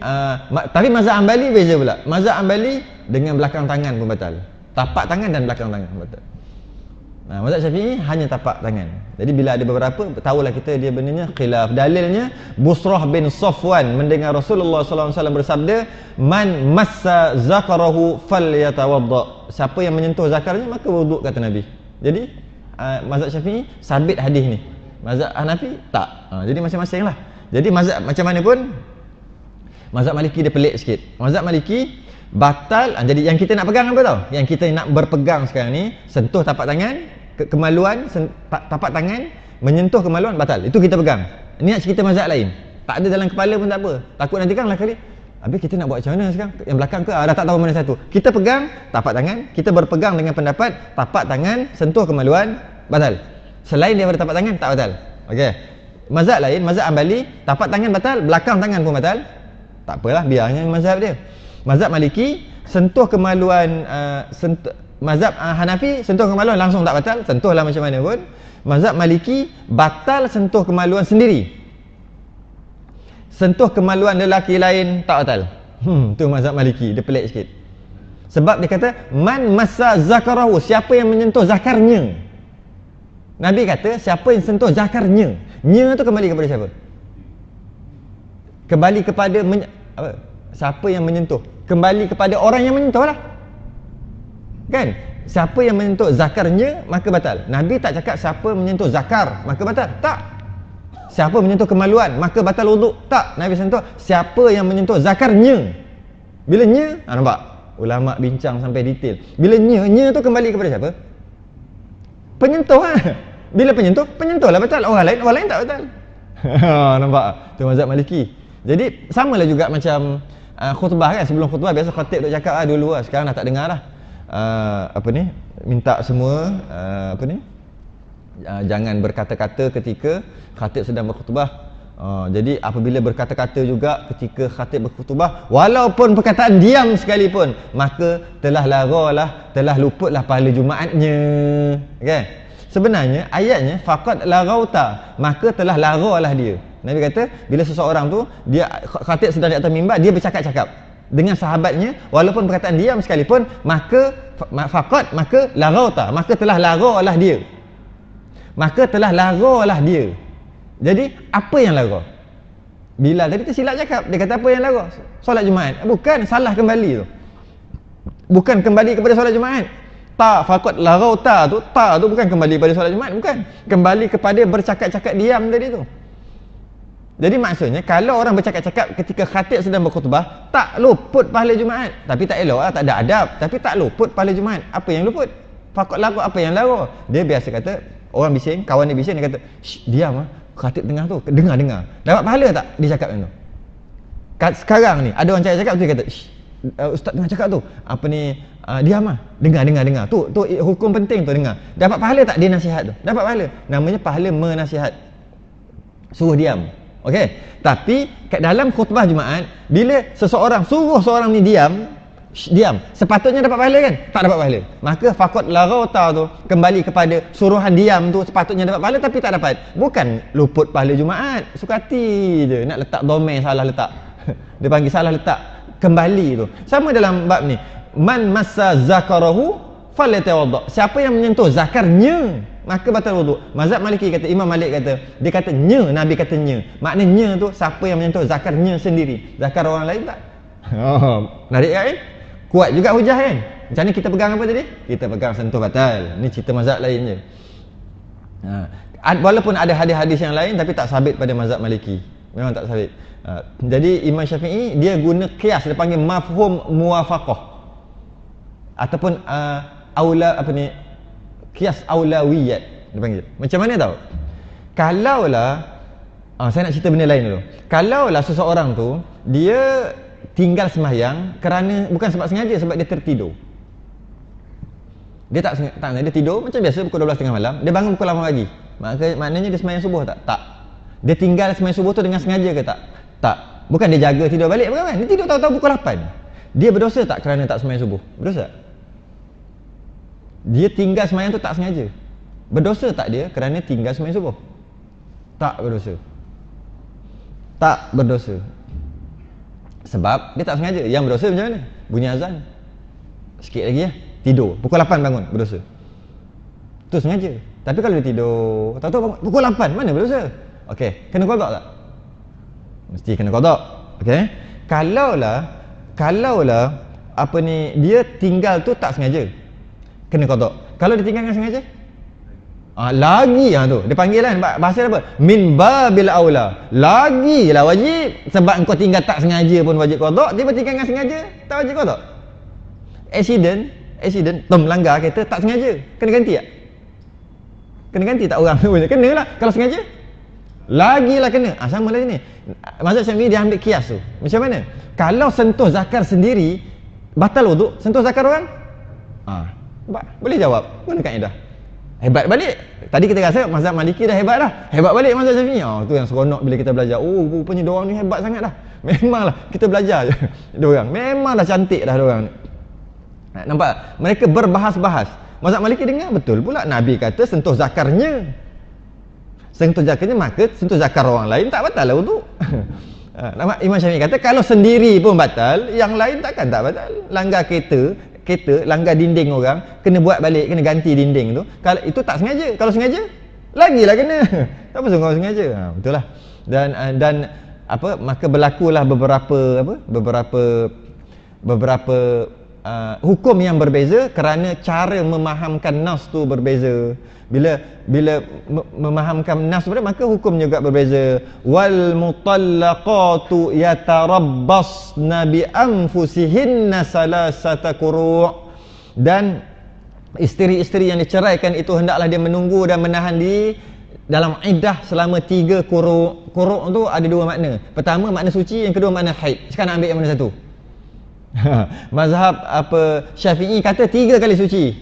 tapi mazhab Hanbali beza pula. Mazhab Hanbali dengan belakang tangan pun batal. Tapak tangan dan belakang tangan pun batal. Mazhab Syafi'i hanya tapak tangan. Jadi bila ada beberapa, tahulah kita dia benarnya khilaf. Dalilnya Busrah bin Safwan mendengar Rasulullah SAW bersabda, "Man massa zakarahu falyatawadda." Siapa yang menyentuh zakarnya maka wuduk, kata Nabi. Jadi mazhab Syafi'i sabit hadis ni. Mazhab Hanafi tak. Jadi masing-masing lah. Jadi mazhab macam mana pun, mazhab Maliki dia pelik sikit. Mazhab Maliki batal. Jadi yang kita nak pegang apa tau? Yang kita nak berpegang sekarang ni, sentuh tapak tangan, kemaluan, tapak tangan menyentuh kemaluan batal. Itu kita pegang. Ini nak cerita mazhab lain. Tak ada dalam kepala pun tak apa. Takut nanti kan lah kali. Habis kita nak buat macam mana sekarang? Yang belakang ke? Dah tak tahu mana satu. Kita pegang tapak tangan, kita berpegang dengan pendapat tapak tangan sentuh kemaluan batal. Selain daripada tapak tangan tak batal. Okey. Mazhab lain, mazhab Hanbali, tapak tangan batal, belakang tangan pun batal. Tak apalah, biarnya mazhab dia. Mazhab Maliki sentuh kemaluan, mazhab Hanafi sentuh kemaluan langsung tak batal, sentuhlah macam mana pun. Mazhab Maliki batal sentuh kemaluan sendiri. Sentuh kemaluan lelaki lain tak batal. Tu mazhab Maliki, dia pelik sikit. Sebab dia kata man massa zakarahu, siapa yang menyentuh zakarnya. Nabi kata siapa yang sentuh zakarnya. Nya tu kembali kepada siapa? Kembali kepada apa? Siapa yang menyentuh? Kembali kepada orang yang menyentuh lah. Kan? Siapa yang menyentuh zakarnya maka batal. Nabi tak cakap siapa menyentuh zakar maka batal. Tak. Siapa menyentuh kemaluan maka batal wuduk. Tak. Nabi sentuh siapa yang menyentuh zakarnya. Bila nya, nampak? Ulama bincang sampai detail. Bila nya tu kembali kepada siapa? Penyentuh lah. Bila penyentuhlah batal. Orang lain tak batal. Nampak? Tu mazhab Maliki. Jadi samalah juga macam khutbah kan. Sebelum khutbah biasa khatib duk cakap dulu lah. Sekarang dah tak dengar lah. Minta semua jangan berkata-kata ketika khatib sedang berkhutbah. Jadi apabila berkata-kata juga ketika khatib berkhutbah, walaupun perkataan diam sekalipun, maka telah laralah, telah luputlah pahala Jumaatnya. Okay? Sebenarnya ayatnya faqad larauta, maka telah laralah dia. Nabi kata bila seseorang tu dia khatib sedang di atas mimbar, dia bercakap-cakap dengan sahabatnya walaupun perkataan diam sekalipun, maka faqad, maka larauta, maka telah laralah dia. Maka telah laralah dia. Jadi apa yang lara? Bilal tadi tersilap cakap, dia kata apa yang lara? Solat Jumaat. Bukan, salah kembali tu. Bukan kembali kepada solat Jumaat. faqad laghaw ta tu bukan kembali pada solat Jumaat, bukan. Kembali kepada bercakap-cakap diam tadi tu. Jadi maksudnya kalau orang bercakap-cakap ketika khatib sedang berkhutbah, tak luput pahala Jumaat. Tapi tak elok lah, tak ada adab, tapi tak luput pahala Jumaat. Apa yang luput? Faqad laghaw, apa yang laghaw? Dia biasa kata, orang bising, kawan dia bising, dia kata, diam khatib tengah tu, dengar. Dapat pahala tak dia cakap macam tu? Sekarang ni ada orang cakap tu, dia kata, ustaz tengah cakap tu, apa ni, diam dengar. Tu hukum penting tu, dengar. Dapat pahala tak dia nasihat tu? Dapat pahala. Namanya pahala menasihat. Suruh diam. Okey. Tapi kat dalam khutbah Jumaat, bila seseorang suruh seorang ni diam, sepatutnya dapat pahala kan? Tak dapat pahala. Maka faqad laghaw ta tu kembali kepada suruhan diam tu, sepatutnya dapat pahala tapi tak dapat. Bukan luput pahala Jumaat, suka hati je nak letak domain salah letak. Dia panggil salah letak, kembali tu. Sama dalam bab ni, man massa zakarahu falyatawadda. Siapa yang menyentuh zakarnya maka batal wuduk. Mazhab Maliki kata, Imam Malik kata, dia kata nya, Nabi kata nya. Maknanya tu siapa yang menyentuh zakarnya sendiri, zakar orang lain tak. Menarik kan? Kuat juga hujah kan? Macam ni kita pegang apa tadi? Kita pegang sentuh batal. Ni cerita mazhab lain je. Walaupun ada hadis-hadis yang lain tapi tak sabit pada mazhab Maliki. Memang tak sabit. Jadi Imam Syafi'i dia guna qiyas, dia panggil mafhum muwafaqah ataupun aula apa ni, qiyas aulawiyat dia panggil. Macam mana tahu? Kalaulah saya nak cerita benda lain dulu. Kalaulah seseorang tu dia tinggal sembahyang kerana bukan sebab sengaja, sebab dia tertidur. Dia tak sengaja, dia tidur macam biasa pukul 12.30 malam, dia bangun pukul 8 pagi. Maknanya dia sembahyang subuh tak? Tak. Dia tinggal sembahyang subuh tu dengan sengaja ke tak? Tak. Bukan dia jaga tidur balik, bukan kan? Dia tidur tahu-tahu pukul 8. Dia berdosa tak kerana tak sembahyang subuh? Berdosa. Dia tinggal sembahyang tu tak sengaja. Berdosa tak dia kerana tinggal sembahyang subuh? Tak berdosa. Tak berdosa. Sebab dia tak sengaja. Yang berdosa macam mana? Bunyi azan, sikit lagi tidur, pukul 8 bangun, berdosa. Tu sengaja. Tapi kalau dia tidur tahu-tahu bangun pukul 8, mana berdosa? Okey, kena qada tak? Mesti kena qada. Okey. Kalaulah apa ni, dia tinggal tu tak sengaja, kena qada. Kalau dia tinggal dengan sengaja, lagi tu dia panggil kan, bahasa apa, min babil aula, lagi lah wajib. Sebab engkau tinggal tak sengaja pun wajib qada, dia tinggal dengan sengaja tak wajib qada. Accident melanggar kereta tak sengaja, kena ganti tak? Kena ganti tak orang tu? Kena lah. Kalau sengaja lagilah kena. Sama lah ni. Mazhab Syafi'i dia ambil kias tu. Macam mana? Kalau sentuh zakar sendiri batal wuduk, sentuh zakar orang boleh jawab, mana kaedah? Hebat balik. Tadi kita rasa mazhab Maliki dah hebat dah. Hebat balik mazhab Syafi'i. Tu yang seronok bila kita belajar. Rupanya diorang ni hebat sangat dah. Memanglah kita belajar je. Diorang memanglah cantik dah diorang ni. Nampak? Mereka berbahas-bahas. Mazhab Maliki dengar betul pula, Nabi kata sentuh zakarnya. Sentuh zakarnya, maka sentuh zakar orang lain tak batal lah wuduk. Imam Syafi'i kata kalau sendiri pun batal, yang lain takkan tak batal. Langgar kereta, langgar dinding orang, kena buat balik, kena ganti dinding tu. Kalau itu tak sengaja, kalau sengaja lagilah kena. Tak apa sungguh sengaja. Betul lah. Dan apa, maka berlakulah beberapa hukum yang berbeza kerana cara memahamkan nas tu berbeza. Bila memahamkan nas berbeza, maka hukum juga berbeza. Wal mutallaqatu yatarabbasna bi anfusihinna salasata quru'. Dan isteri-isteri yang diceraikan itu hendaklah dia menunggu dan menahan diri dalam iddah selama 3 quru'. Quru' tu ada 2 makna. Pertama makna suci, yang kedua makna haid. Sekarang nak ambil yang mana satu? Mazhab Syafi'i kata 3 kali suci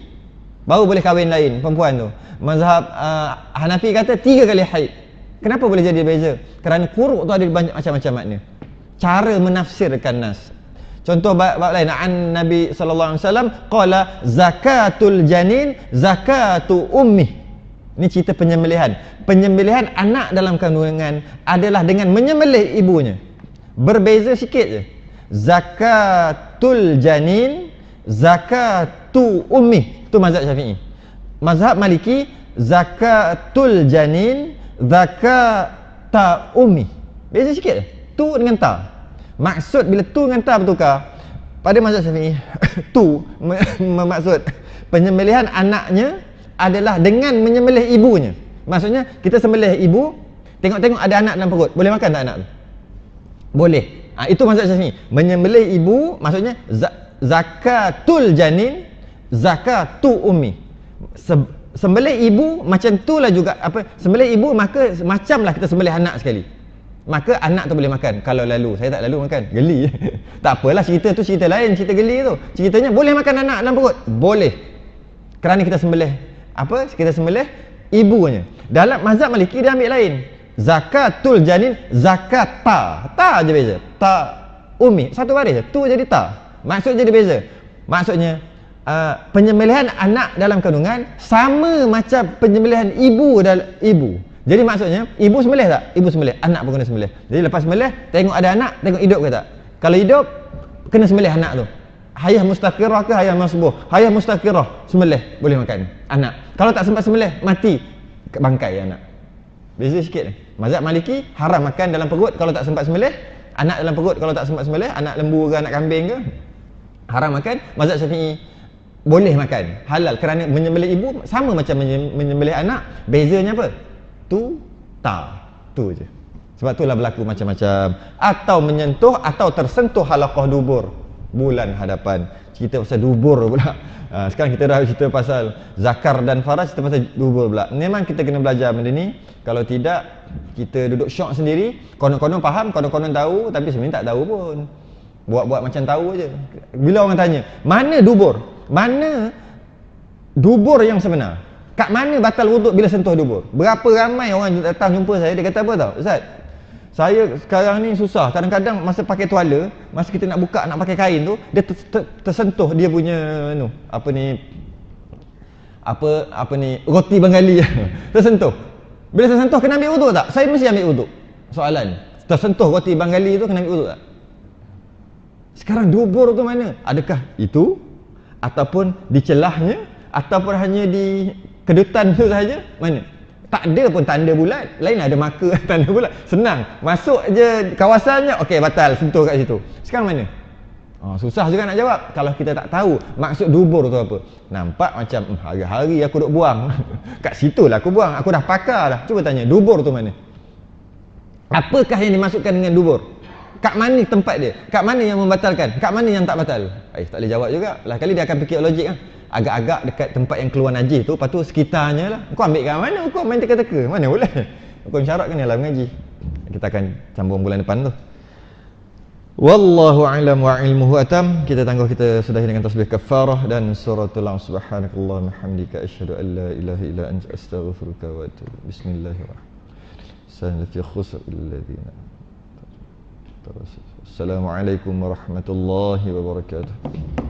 baru boleh kahwin lain perempuan tu. Mazhab Hanafi kata 3 kali haid. Kenapa boleh jadi beza? Kerana quru' tu ada banyak macam-macam makna, cara menafsirkan nas. Contoh bab lain, an Nabi sallallahu alaihi wasallam qala zakatul janin zakatu ummi. Ini cerita penyembelihan. Penyembelihan anak dalam kandungan adalah dengan menyembelih ibunya. Berbeza sikit je. Zakatul janin zakatu ummi, itu mazhab Syafi'i. Mazhab Maliki zakatul janin zakata ummi. Beza sikit je, tu dengan ta. Maksud bila tu dengan ta bertukar pada mazhab Syafi'i, tu bermaksud penyembelihan anaknya adalah dengan menyembelih ibunya. Maksudnya kita sembelih ibu, tengok-tengok ada anak dalam perut, boleh makan tak anak tu? Boleh. Itu maksud Syafi'i. Menyembelih ibu maksudnya zakatul janin, zakatu ummi. Sembelih ibu macam tu lah juga, apa, sembelih ibu maka macamlah kita sembelih anak sekali. Maka anak tu boleh makan. Kalau lalu, saya tak lalu makan, geli. Tak apalah, cerita tu cerita lain, cerita geli tu. Ceritanya boleh makan anak dalam perut? Boleh. Kerana kita sembelih apa? Kita sembelih ibunya. Dalam mazhab Maliki dia ambil lain. Zakatul janin, zakat ta je beza. Ta umi, satu baris je, tu jadi ta. Maksud jadi beza. Maksudnya penyembelihan anak dalam kandungan sama macam penyembelihan ibu dalam ibu. Jadi maksudnya ibu sembelih tak? Ibu sembelih, anak pun kena sembelih. Jadi lepas sembelih, tengok ada anak, tengok hidup ke tak? Kalau hidup, kena sembelih anak tu. Hayah mustaqirah ke hayah masbuh? Hayah mustaqirah, sembelih, boleh makan anak. Kalau tak sempat sembelih, mati, bangkai anak. Beza sikit ni. Mazhab Maliki haram makan dalam perut kalau tak sempat sembelih, anak dalam perut kalau tak sempat sembelih, anak lembu ke anak kambing ke, haram makan. Mazhab Syafi'i boleh makan, halal, kerana menyembelih ibu sama macam menyembelih anak. Bezanya apa? Tu je. Sebab itulah berlaku macam-macam. Atau menyentuh atau tersentuh halaqah dubur, bulan hadapan. Cerita pasal dubur pula. Sekarang kita dah cerita pasal zakar dan faraj, cerita pasal dubur pula. Memang kita kena belajar benda ni. Kalau tidak, kita duduk syok sendiri. Konon-konon faham, konon-konon tahu, tapi sebenarnya tak tahu pun. Buat-buat macam tahu je. Bila orang tanya, mana dubur? Mana dubur yang sebenar? Kat mana batal wuduk bila sentuh dubur? Berapa ramai orang datang jumpa saya, dia kata apa tau? Ustaz, saya sekarang ni susah. Kadang-kadang masa pakai tuala, masa kita nak buka, nak pakai kain tu, dia tersentuh dia punya apa ni roti Bengali. Tersentuh. Bila tersentuh kena ambil wuduk tak? Saya mesti ambil wuduk. Soalan, tersentuh roti Bengali tu kena ambil wuduk tak? Sekarang dubur tu mana? Adakah itu ataupun di celahnya ataupun hanya di kedutan tu sahaja? Mana? Tak ada pun tanda bulat. Lain ada marker tanda bulat. Senang. Masuk je kawasannya, okey batal, sentuh kat situ. Sekarang mana? Susah juga nak jawab kalau kita tak tahu maksud dubur tu apa. Nampak macam hari-hari aku duk buang. Kat situlah aku buang. Aku dah pakar dah. Cuba tanya, dubur tu mana? Apakah yang dimasukkan dengan dubur? Kat mana tempat dia? Kat mana yang membatalkan? Kat mana yang tak batal? Tak boleh jawab juga. Lah kali dia akan fikir logik kan. Agak-agak dekat tempat yang keluar najis tu, lepas tu sekitarnya lah. Kau ambil kat mana? Kau main teka-teka. Mana boleh? Hukum syarat kan dalam mengaji. Kita akan sambung bulan depan tu. Wallahu a'lam wa ilmuhu atam. Kita tangguh, kita sudahi dengan tasbih kafarah dan suratul subhanakallahumma hamdika asyhadu an la ilaha illa anta astaghfiruka wa atubu. Bismillahirrahmanirrahim. Fi khusr alladziina. Assalamualaikum warahmatullahi wabarakatuh.